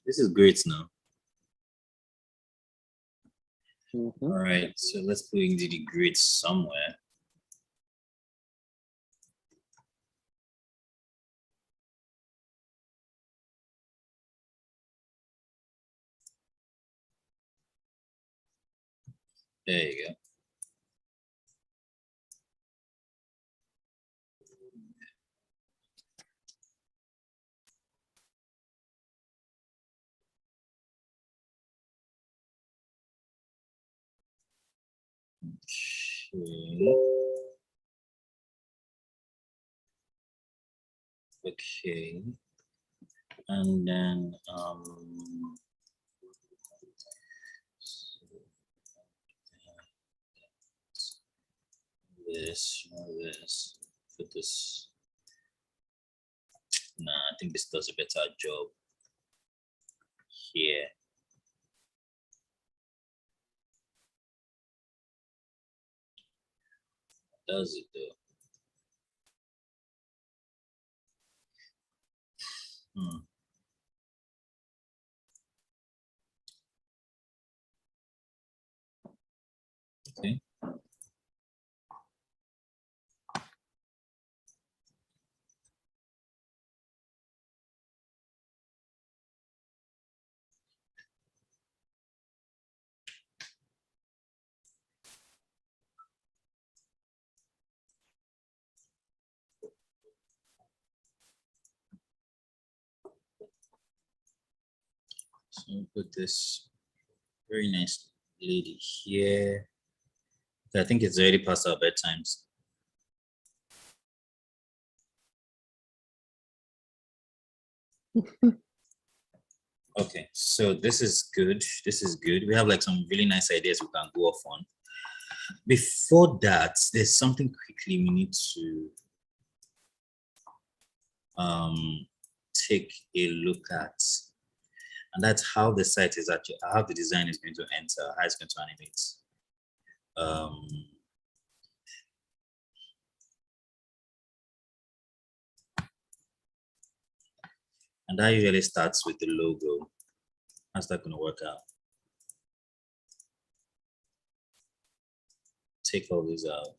This is great now. All right, so let's put into the grid somewhere. There you go. Okay. And then this, put this. Nah, I think this does a better job here. Does it though? Okay. So put this very nice lady here. I think it's already past our bedtimes. Okay, so this is good. This is good. We have like some really nice ideas we can go off on. Before that, there's something quickly we need to take a look at, and that's how the site is actually, how the design is going to enter, how it's going to animate. And that usually starts with the logo. How's that going to work out? Take all these out.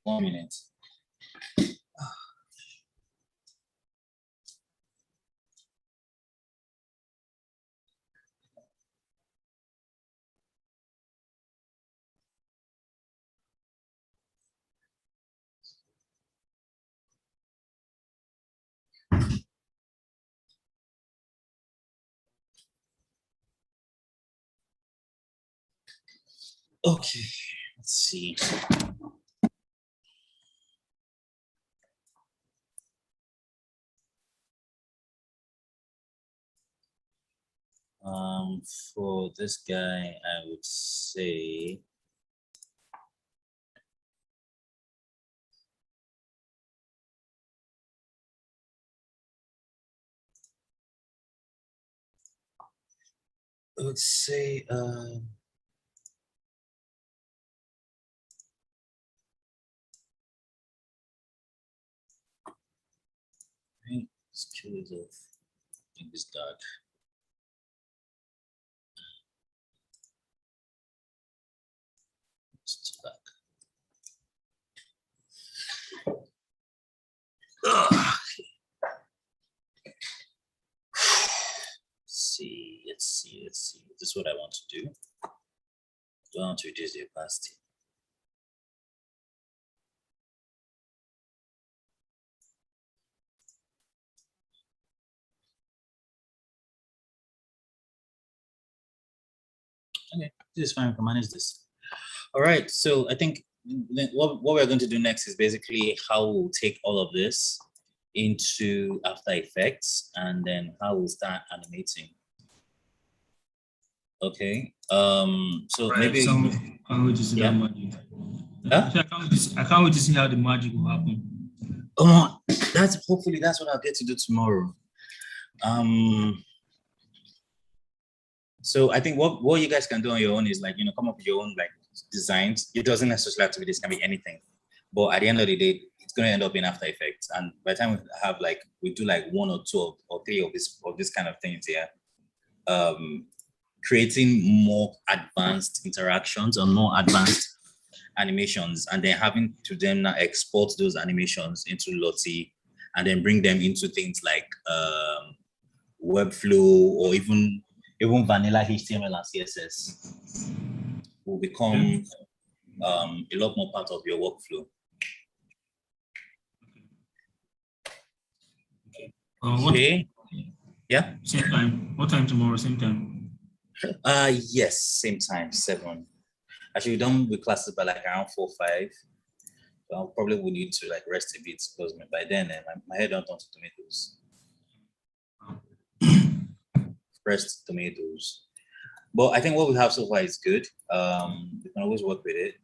One minute. Okay, let's see. For this guy, I would say let's kill it off. Make this dark. It's black. Let's see. This is what I want to do. I don't want to reduce the opacity. Okay, this is fine. We can manage this. All right. So I think what we're going to do next is basically how we'll take all of this into After Effects and then how we'll start animating. Okay. So Right, maybe so I can't wait to see that magic. Huh? I can't wait to see how the magic will happen. Oh, hopefully that's what I'll get to do tomorrow. So I think what you guys can do on your own is like, come up with your own like designs. It doesn't necessarily have to be this, can be anything. But at the end of the day, it's going to end up in After Effects. And by the time we do like one or two or three of this kind of things here, creating more advanced interactions or more advanced animations, and then having to then now export those animations into Lottie and then bring them into things like Webflow or even vanilla HTML and CSS will become a lot more part of your workflow. Okay. Yeah. Same time. What time tomorrow? Same time. Yes, same time, 7. Actually, we're done with classes by like around 4, 5. So I'll probably will need to like rest a bit because by then my head don't turn to tomatoes. Pressed tomatoes. But I think what we have so far is good. We can always work with it.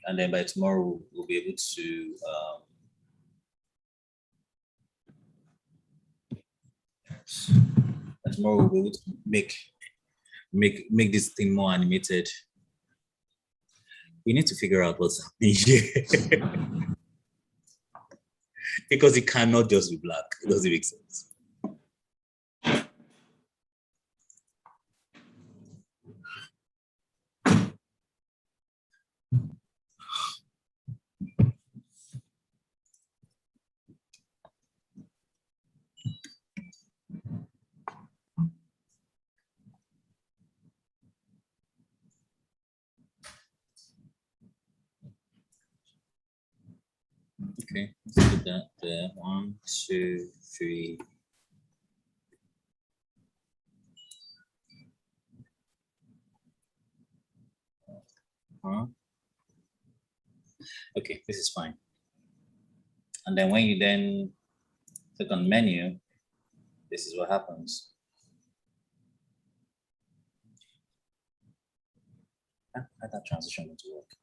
And then by tomorrow, we'll be able to we'll be able to make this thing more animated. We need to figure out what's happening here. Because it cannot just be black. It doesn't make sense. Okay, let's put that there. 1, 2, 3. Okay, this is fine. And then when you then click on menu, this is what happens. How that transition going to work?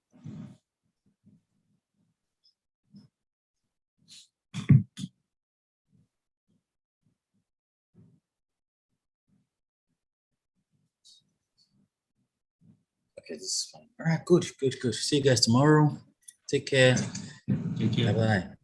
Okay, this is fine. All right, good. See you guys tomorrow. Take care. Take care. Bye-bye.